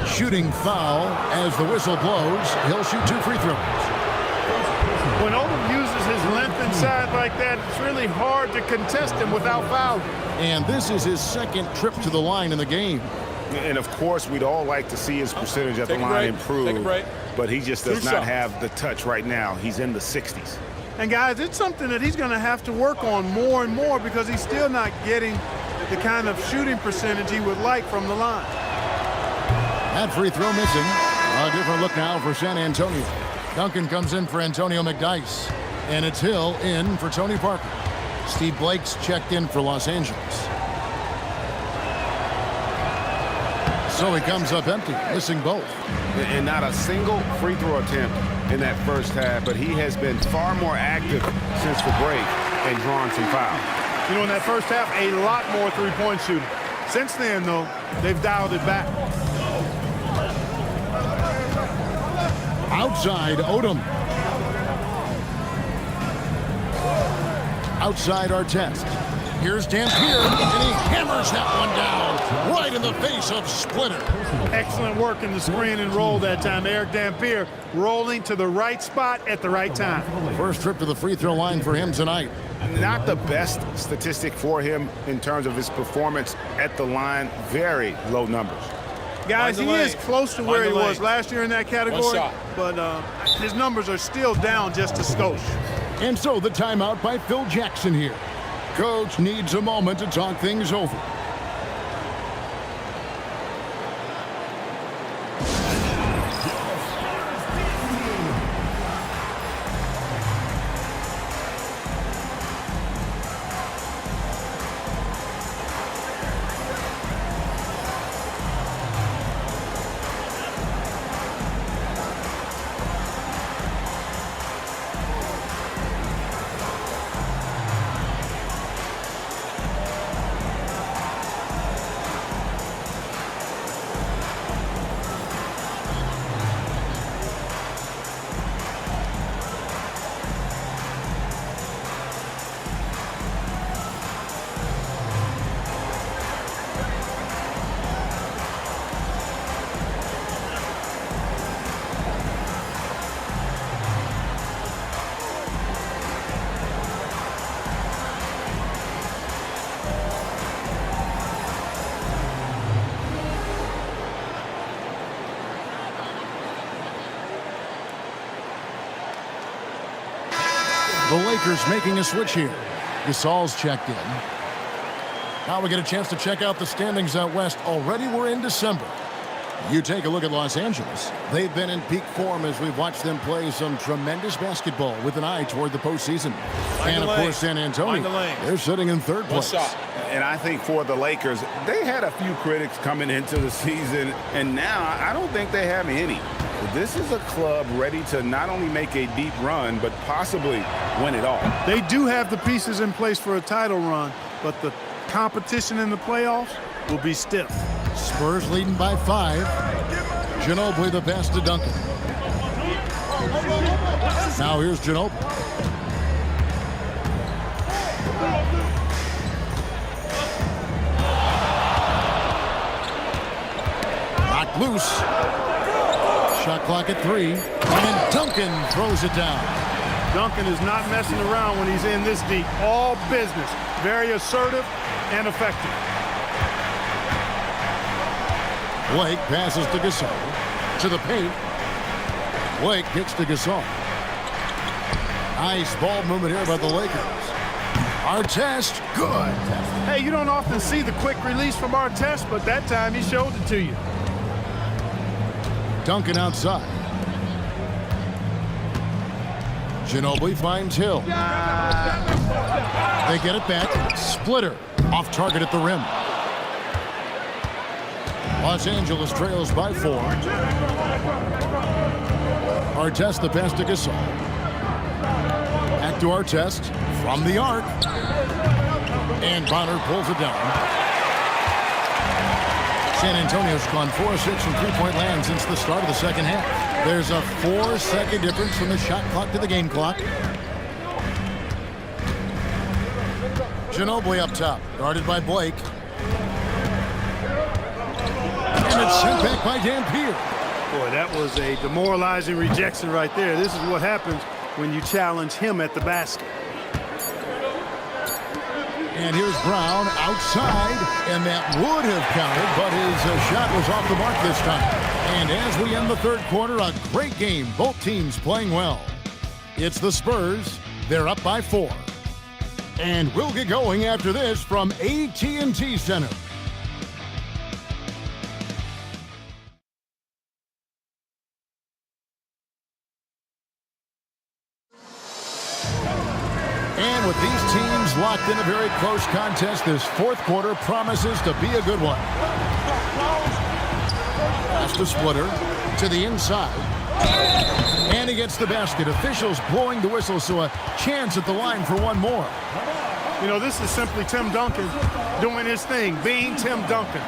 Shooting foul as the whistle blows. He'll shoot 2 free throws.
When Odom uses his length inside like that, it's really hard to contest him without fouling.
And this is his 2nd trip to the line in the game.
And, of course, we'd all like to see his percentage at the line improve. But he just does not have the touch right now. He's in the 60s.
And, guys, it's something that he's going to have to work on more and more because he's still not getting the kind of shooting percentage he would like from the line.
That free throw missing. A different look now for San Antonio. Duncan comes in for Antonio McDyess. And it's Hill in for Tony Parker. Steve Blake's checked in for Los Angeles. So he comes up empty, missing both.
And not a single free throw attempt in that first half, but he has been far more active since the break and drawn some fouls.
You know, in that first half, a lot more three-point shooting. Since then, though, they've dialed it back.
Outside, Odom. Outside Artest. Here's Dampier, and he hammers that one down right in the face of Splitter.
Excellent work in the screen and roll that time. Eric Dampier rolling to the right spot at the right time.
First trip to the free throw line for him tonight.
Not the best statistic for him in terms of his performance at the line. Very low numbers.
Guys, he is close to where he was last year in that category, but his numbers are still down just a skosh.
And so the timeout by Phil Jackson here. Coach needs a moment to talk things over. The Lakers making a switch here. Gasol's checked in. Now we get a chance to check out the standings out west. Already we're in December. You take a look at Los Angeles. They've been in peak form as we've watched them play some tremendous basketball with an eye toward the postseason. And, of course, San Antonio, they're sitting in third place.
And I think for the Lakers, they had a few critics coming into the season, and now I don't think they have any. This is a club ready to not only make a deep run, but possibly win it all.
They do have the pieces in place for a title run, but the competition in the playoffs will be stiff.
Spurs leading by 5. Ginobili the pass to Duncan. Now here's Ginobili. Knocked loose. Shot clock at 3. And Duncan throws it down.
Duncan is not messing around when he's in this deep. All business. Very assertive and effective.
Blake passes to Gasol. To the paint. Blake kicks to Gasol. Nice ball movement here by the Lakers. Artest, good.
Hey, you don't often see the quick release from Artest, but that time he showed it to you.
Duncan outside. Ginobili finds Hill. They get it back. Splitter. Off target at the rim. Los Angeles trails by 4. Artest the pass to Gasol. Back to Artest from the arc. And Bonner pulls it down. San Antonio's gone 4-6 from three-point land since the start of the second half. There's a 4-second difference from the shot clock to the game clock. Ginobili up top, guarded by Blake. And it's sent back by Dampier.
Boy, that was a demoralizing rejection right there. This is what happens when you challenge him at the basket.
And here's Brown outside, and that would have counted, but his shot was off the mark this time. And as we end the third quarter, a great game. Both teams playing well. It's the Spurs. They're up by 4. And we'll get going after this from AT&T Center. And with these teams locked in a very close contest, this fourth quarter promises to be a good one. Pass to Splitter to the inside. And he gets the basket. Officials blowing the whistle, so a chance at the line for one more.
You know, this is simply Tim Duncan doing his thing, being Tim Duncan,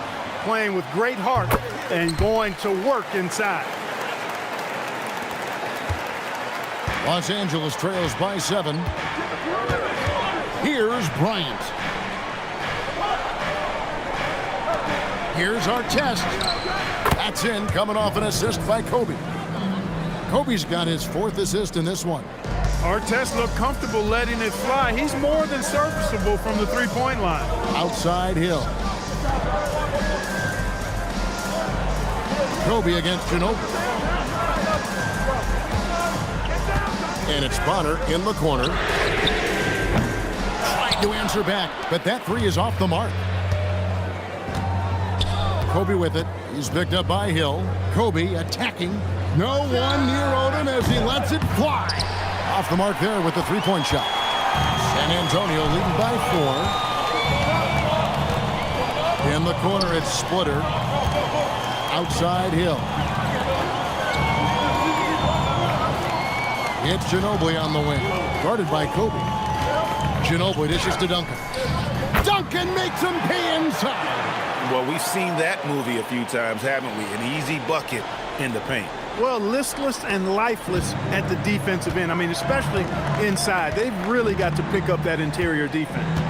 playing with great heart and going to work inside.
Los Angeles trails by 7. Here's Bryant. Here's Artest. That's in, coming off an assist by Kobe. Kobe's got his 4th assist in this one.
Artest looked comfortable letting it fly. He's more than serviceable from the three-point line.
Outside Hill. Kobe against Ginobili. And it's Bonner in the corner. Trying to answer back, but that 3 is off the mark. Kobe with it. He's picked up by Hill. Kobe attacking. No one near Odom as he lets it fly. Off the mark there with the three-point shot. San Antonio leading by 4. In the corner, it's Splitter. Outside Hill. It's Ginobili on the wing. Guarded by Kobe. Ginobili dishes to Duncan. Duncan makes him pay inside.
Well, we've seen that movie a few times, haven't we? An easy bucket in the paint.
Well, listless and lifeless at the defensive end. I mean, especially inside. They've really got to pick up that interior defense.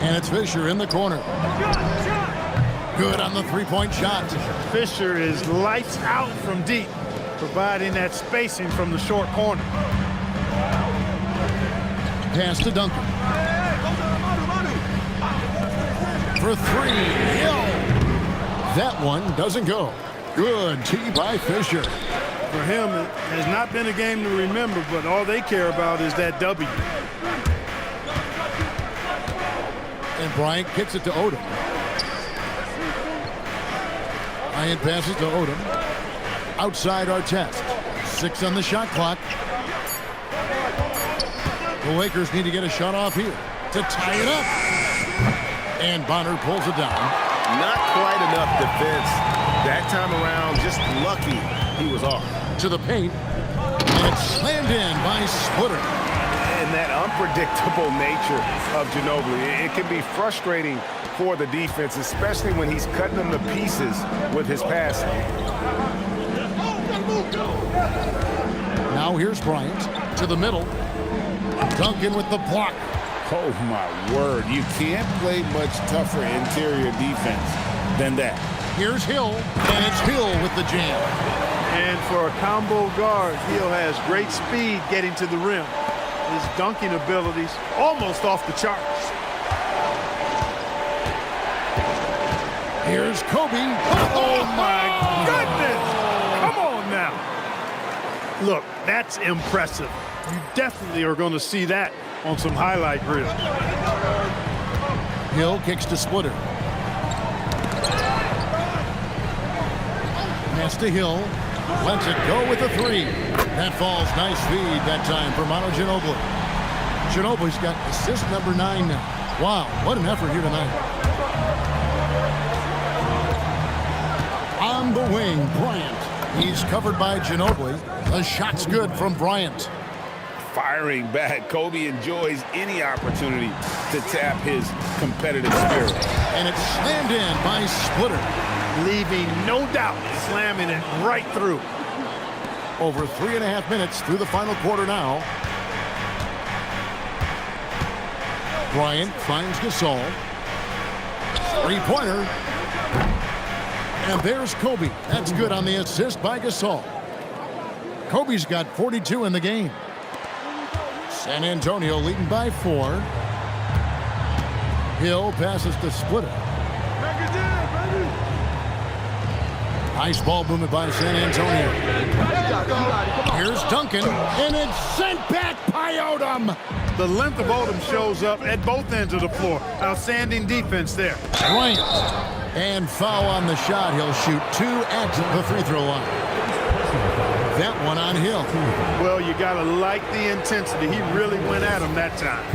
And it's Fisher in the corner. Good on the three-point shot.
Fisher is lights out from deep, providing that spacing from the short corner.
Pass to Duncan. For 3, Hill. That one doesn't go. Good tee by Fisher.
For him, it has not been a game to remember, but all they care about is that W.
And Bryant kicks it to Odom. Bryant passes to Odom. Outside Artest. 6 on the shot clock. The Lakers need to get a shot off here to tie it up. And Bonner pulls it down.
Not quite enough defense that time around. Just lucky he was off.
To the paint. And it's slammed in by Splitter.
And that unpredictable nature of Ginobili, it can be frustrating for the defense, especially when he's cutting them to pieces with his passing.
Now here's Bryant to the middle. Duncan with the block.
Oh, my word. You can't play much tougher interior defense than that.
Here's Hill, and it's Hill with the jam.
And for a combo guard, Hill has great speed getting to the rim. His dunking abilities almost off the charts.
Here's Kobe.
Oh, my goodness! Come on now. Look, that's impressive. You definitely are going to see that on some highlight reel.
Hill kicks to Splitter. Pass to Hill. Lets it go with a 3. That falls. Nice feed that time for Manu Ginobili. Ginobili's got assist number 9 now. Wow, what an effort here tonight. On the wing, Bryant. He's covered by Ginobili. The shot's good from Bryant.
Firing back, Kobe enjoys any opportunity to tap his competitive spirit.
And it's slammed in by Splitter.
Leaving no doubt, slamming it right through.
Over 3.5 minutes through the final quarter now. Bryant finds Gasol. 3-pointer. And there's Kobe. That's good on the assist by Gasol. Kobe's got 42 in the game. San Antonio leading by 4. Hill passes to Splitter. Nice ball movement by San Antonio. Here's Duncan, and it's sent back by Odom.
The length of Odom shows up at both ends of the floor. Outstanding defense there.
Bryant. And foul on the shot. He'll shoot 2 at the free throw line. That one on Hill.
Well, you got to like the intensity. He really went at him that time.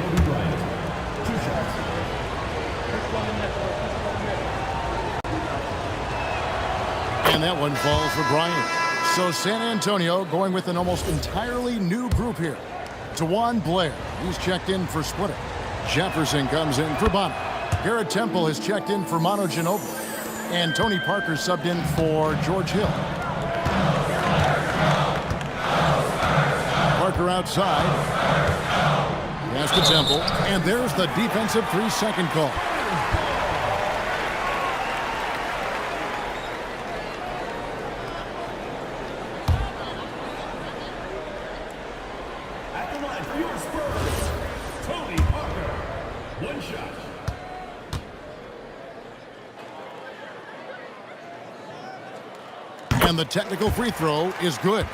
And that one falls for Bryant. So San Antonio going with an almost entirely new group here. Tawan Blair, he's checked in for Splitter. Jefferson comes in for Bonner. Garrett Temple has checked in for Manu Ginobili. And Tony Parker subbed in for George Hill. Parker outside. Pass to Temple. And there's the defensive 3-second call.
At the line for your Spurs, Tony Parker. 1 shot.
And the technical free throw is good.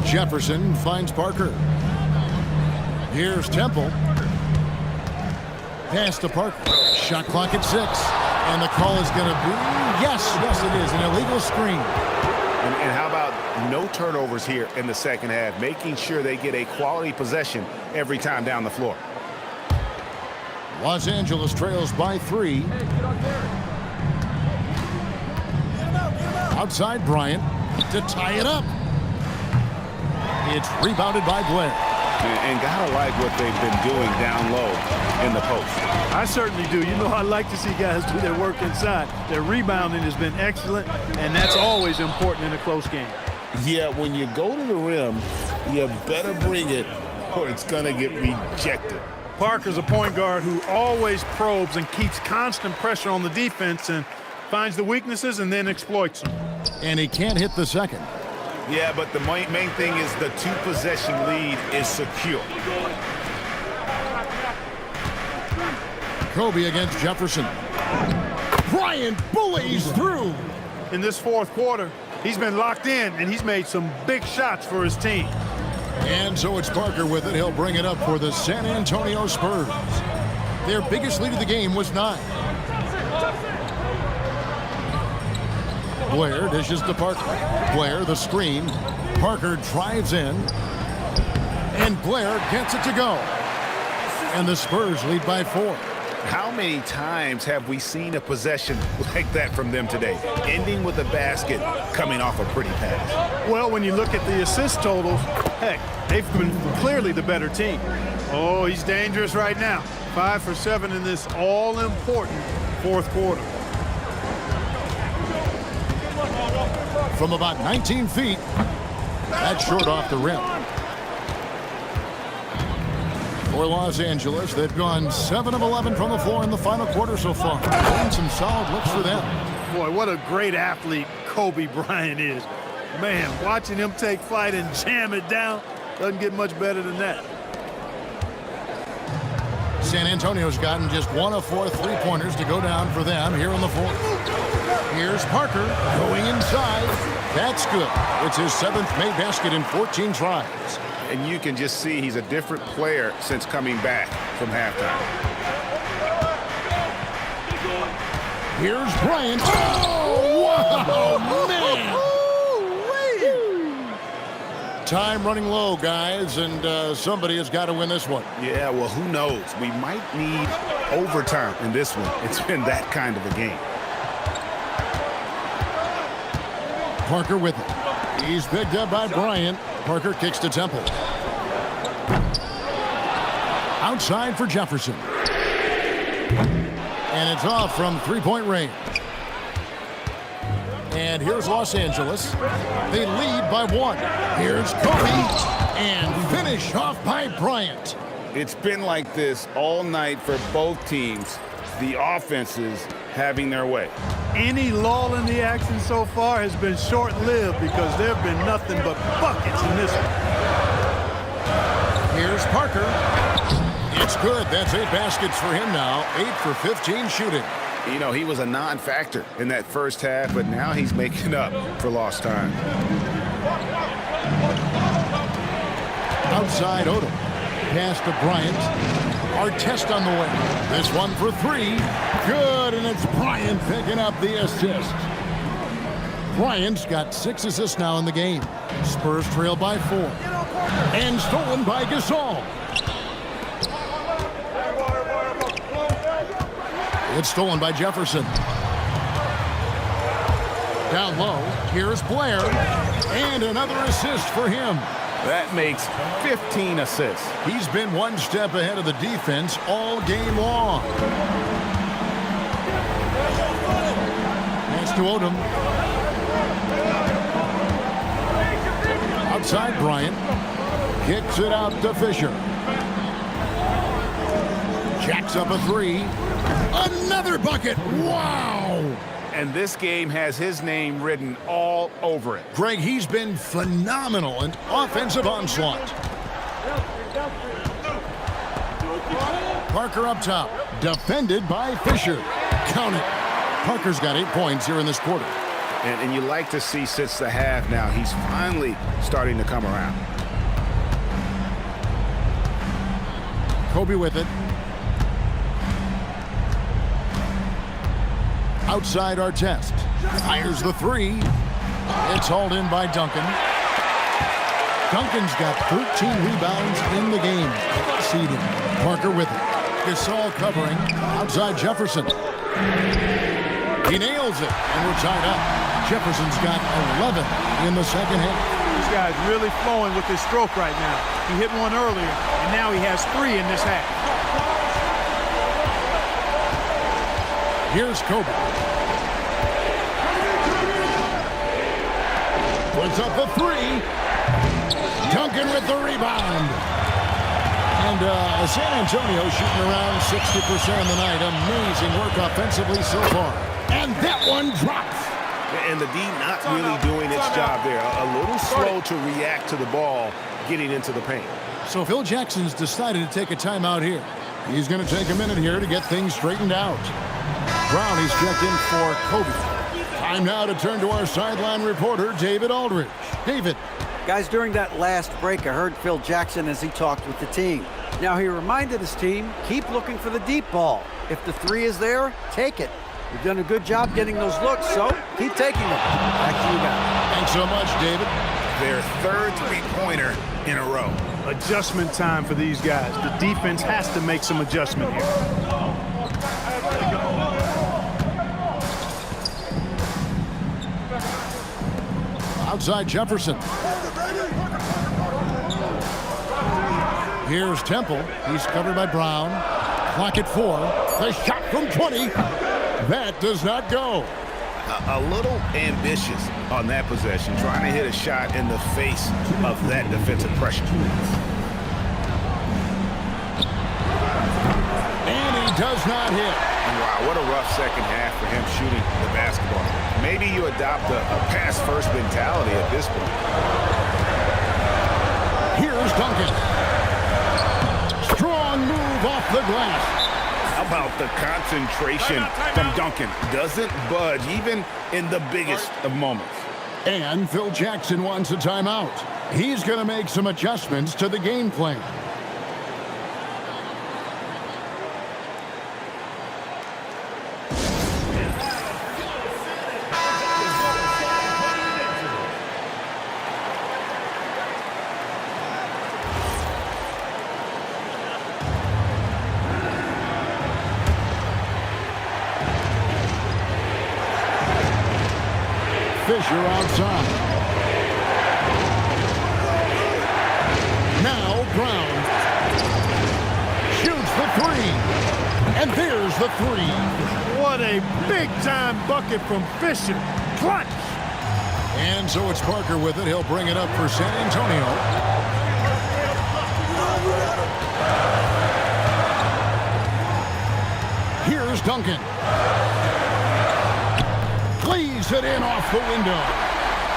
Jefferson finds Parker. Here's Temple. Pass to Parker. Shot clock at 6. And the call is going to be, yes, it is, an illegal screen.
And how about no turnovers here in the second half, making sure they get a quality possession every time down the floor.
Los Angeles trails by 3. Outside Bryant to tie it up. It's rebounded by Blair.
And gotta like what they've been doing down low in the post.
I certainly do. You know, I like to see guys do their work inside. Their rebounding has been excellent, and that's always important in a close game.
Yeah, when you go to the rim, you better bring it or it's going to get rejected.
Parker's a point guard who always probes and keeps constant pressure on the defense and finds the weaknesses and then exploits them.
And he can't hit the second.
Yeah, but the main thing is the 2-possession lead is secure.
Kobe against Jefferson. Bryant bullies through.
In this fourth quarter, He's been locked in, and he's made some big shots for his team.
And so it's Parker with it. He'll bring it up for the San Antonio Spurs. Their biggest lead of the game was 9. Blair dishes to Parker. Blair, the screen. Parker drives in. And Blair gets it to go. And the Spurs lead by 4.
How many times have we seen a possession like that from them today, ending with a basket coming off a pretty pass?
Well, when you look at the assist totals, heck, they've been clearly the better team. Oh, he's dangerous right now. 5 for 7 in this all-important fourth quarter.
From about 19 feet, that's short off the rim. For Los Angeles, they've gone 7 of 11 from the floor in the final quarter so far. And some solid looks for them.
Boy, what a great athlete Kobe Bryant is. Man, watching him take flight and jam it down doesn't get much better than that.
San Antonio's gotten just 1 of 4 three-pointers to go down for them here in the fourth. Here's Parker going inside. That's good. It's his 7th made basket in 14 tries.
And you can just see he's a different player since coming back from halftime.
Here's Bryant. Oh, man. Time running low, guys, and somebody has got to win this one.
Yeah, well, who knows? We might need overtime in this one. It's been that kind of a game.
Parker with it. He's picked up by Bryant. Parker kicks to Temple. Outside for Jefferson. And it's off from three-point range. And here's Los Angeles. They lead by 1. Here's Kobe. And finish off by Bryant.
It's been like this all night for both teams. The offenses having their way.
Any lull in the action so far has been short-lived because there have been nothing but buckets in this one.
Here's Parker. It's good. That's 8 baskets for him now. 8 for 15 shooting.
You know, he was a non-factor in that first half, but now he's making up for lost time.
Outside Odom. Pass to Bryant. Artest on the way. This one for 3. Good, and it's Bryant picking up the assist. Bryant's got 6 assists now in the game. Spurs trail by 4. And stolen by Gasol. It's stolen by Jefferson. Down low, here's Blair. And another assist for him.
That makes 15 assists.
He's been one step ahead of the defense all game long. Pass to Odom. Outside Bryant. Kicks it out to Fisher. Jacks up a 3. Another bucket. Wow.
And this game has his name written all over it.
Greg, he's been phenomenal in offensive onslaught. Parker up top. Defended by Fisher. Count it. Parker's got 8 points here in this quarter.
And you like to see since the half now, he's finally starting to come around.
Kobe with it. Outside Artest. Fires the 3. It's hauled in by Duncan. Duncan's got 13 rebounds in the game. Seeding. Parker with it. Gasol covering. Outside Jefferson. He nails it, and we're tied up. Jefferson's got 11 in the second half.
This guy's really flowing with his stroke right now. He hit one earlier, and now he has 3 in this half.
Here's Kobe. Puts up a 3. Duncan with the rebound. And San Antonio shooting around 60% of the night. Amazing work offensively so far. And that one drops.
And the D not really doing its job there. A little slow to react to the ball getting into the paint.
So Phil Jackson's decided to take a timeout here. He's going to take a minute here to get things straightened out. Brown, he's checked in for Kobe. Time now to turn to our sideline reporter, David Aldridge. David.
Guys, during that last break, I heard Phil Jackson as he talked with the team. Now, he reminded his team, keep looking for the deep ball. If the three is there, take it. You've done a good job getting those looks, so keep taking them. Back to you guys.
Thanks so much, David.
Their third three-pointer in a row.
Adjustment time for these guys. The defense has to make some adjustment here.
Outside Jefferson. Here's Temple. He's covered by Brown. Clock at 4. The shot from 20. That does not go.
A little ambitious on that possession, trying to hit a shot in the face of that defensive pressure.
And he does not hit.
Wow, what a rough second half for him shooting the basketball. Maybe you adopt a pass-first mentality at this point.
Here's Duncan. Strong move off the glass.
How about the concentration from Duncan? Doesn't budge even in the biggest of moments.
And Phil Jackson wants a timeout. He's going to make some adjustments to the game plan. Fisher outside. Now Brown shoots the three. And there's the three.
What a big-time bucket from Fisher. Clutch.
And so it's Parker with it. He'll bring it up for San Antonio. Here's Duncan. Cleaves it in off the window.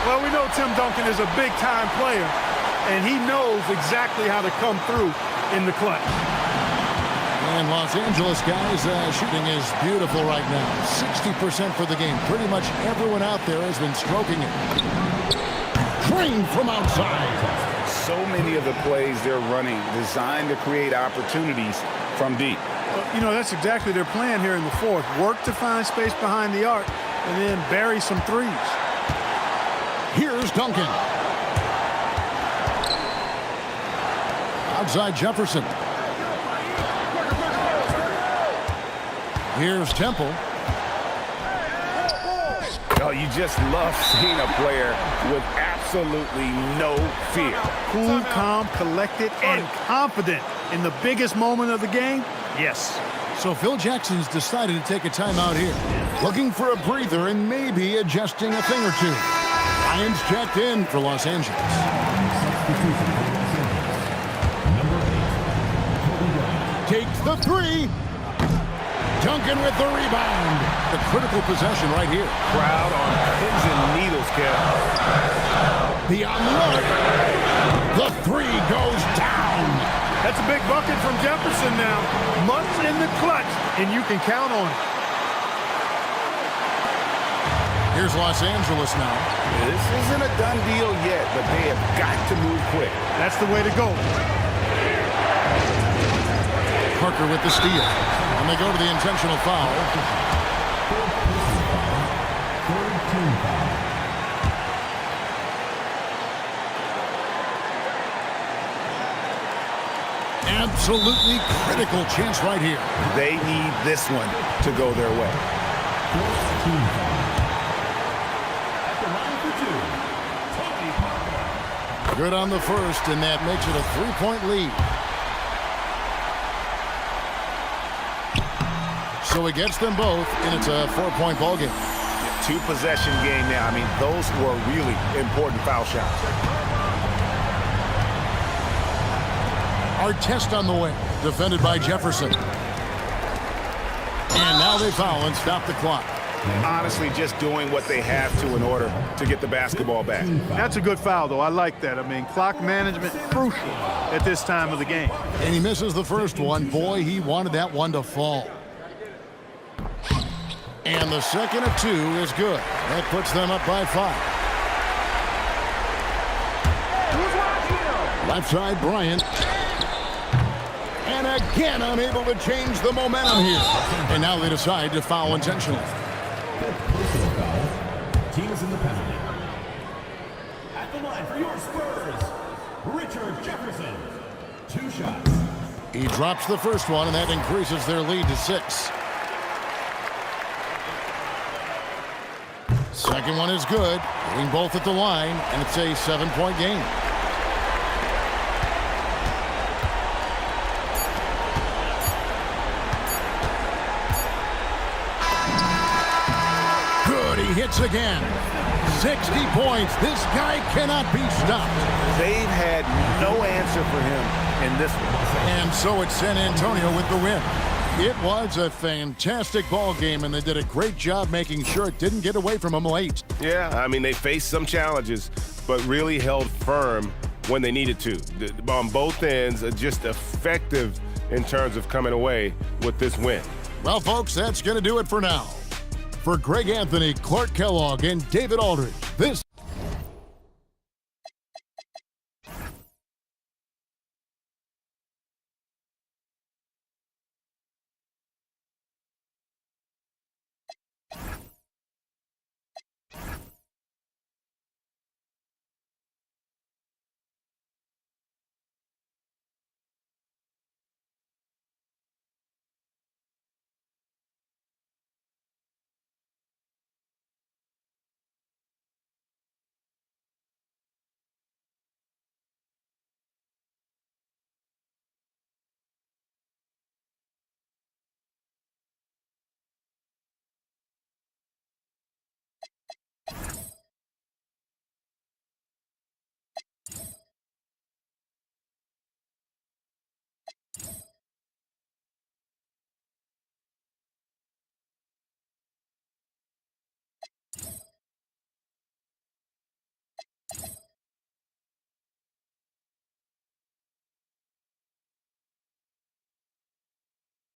Well, we know Tim Duncan is a big-time player, and he knows exactly how to come through in the clutch.
And Los Angeles, guys, shooting is beautiful right now. 60% for the game. Pretty much everyone out there has been stroking it. Drained from outside.
So many of the plays they're running designed to create opportunities from deep.
You know, that's exactly their plan here in the fourth. Work to find space behind the arc and then bury some threes.
Here's Duncan. Outside Jefferson. Here's Temple.
Oh, you just love seeing a player with absolutely no fear.
Cool, calm, collected, and confident in the biggest moment of the game. Yes.
So Phil Jackson's decided to take a timeout here. Looking for a breather and maybe adjusting a thing or two. Lions checked in for Los Angeles. Takes the three. Duncan with the rebound. The critical possession right here.
Crowd on pins and needles, Kev.
The unload. The three goes down.
That's a big bucket from Jefferson now. Months in the clutch, and you can count on it.
Here's Los Angeles now.
This isn't a done deal yet, but they have got to move quick.
That's the way to go.
Parker with the steal. And they go to the intentional foul. Absolutely critical chance right here.
They need this one to go their way.
Good on the first, and that makes it a three-point lead. So he gets them both, and it's a four-point ball game.
Two-possession game now. I mean, those were really important foul shots.
Artest on the way, defended by Jefferson. And now they foul and stop the clock.
Honestly, just doing what they have to in order to get the basketball back.
That's a good foul, though. I like that. I mean, clock management crucial at this time of the game.
And he misses the first one. Boy, he wanted that one to fall. And the second of 2 is good. That puts them up by 5. Left side, Bryant. And again, unable to change the momentum here. And now they decide to foul intentionally.
Personal foul. Team is in the penalty. At the line for your Spurs, Richard Jefferson. 2 shots.
He drops the first one, and that increases their lead to 6. Second one is good. Hitting both at the line, and it's a 7-point game. Good, he hits again. 60 points. This guy cannot be stopped.
They've had no answer for him in this one.
And so it's San Antonio with the win. It was a fantastic ball game, and they did a great job making sure it didn't get away from them late.
Yeah, I mean, they faced some challenges, but really held firm when they needed to. On both ends, just effective in terms of coming away with this win.
Well, folks, that's going to do it for now. For Greg Anthony, Clark Kellogg, and David Aldridge, this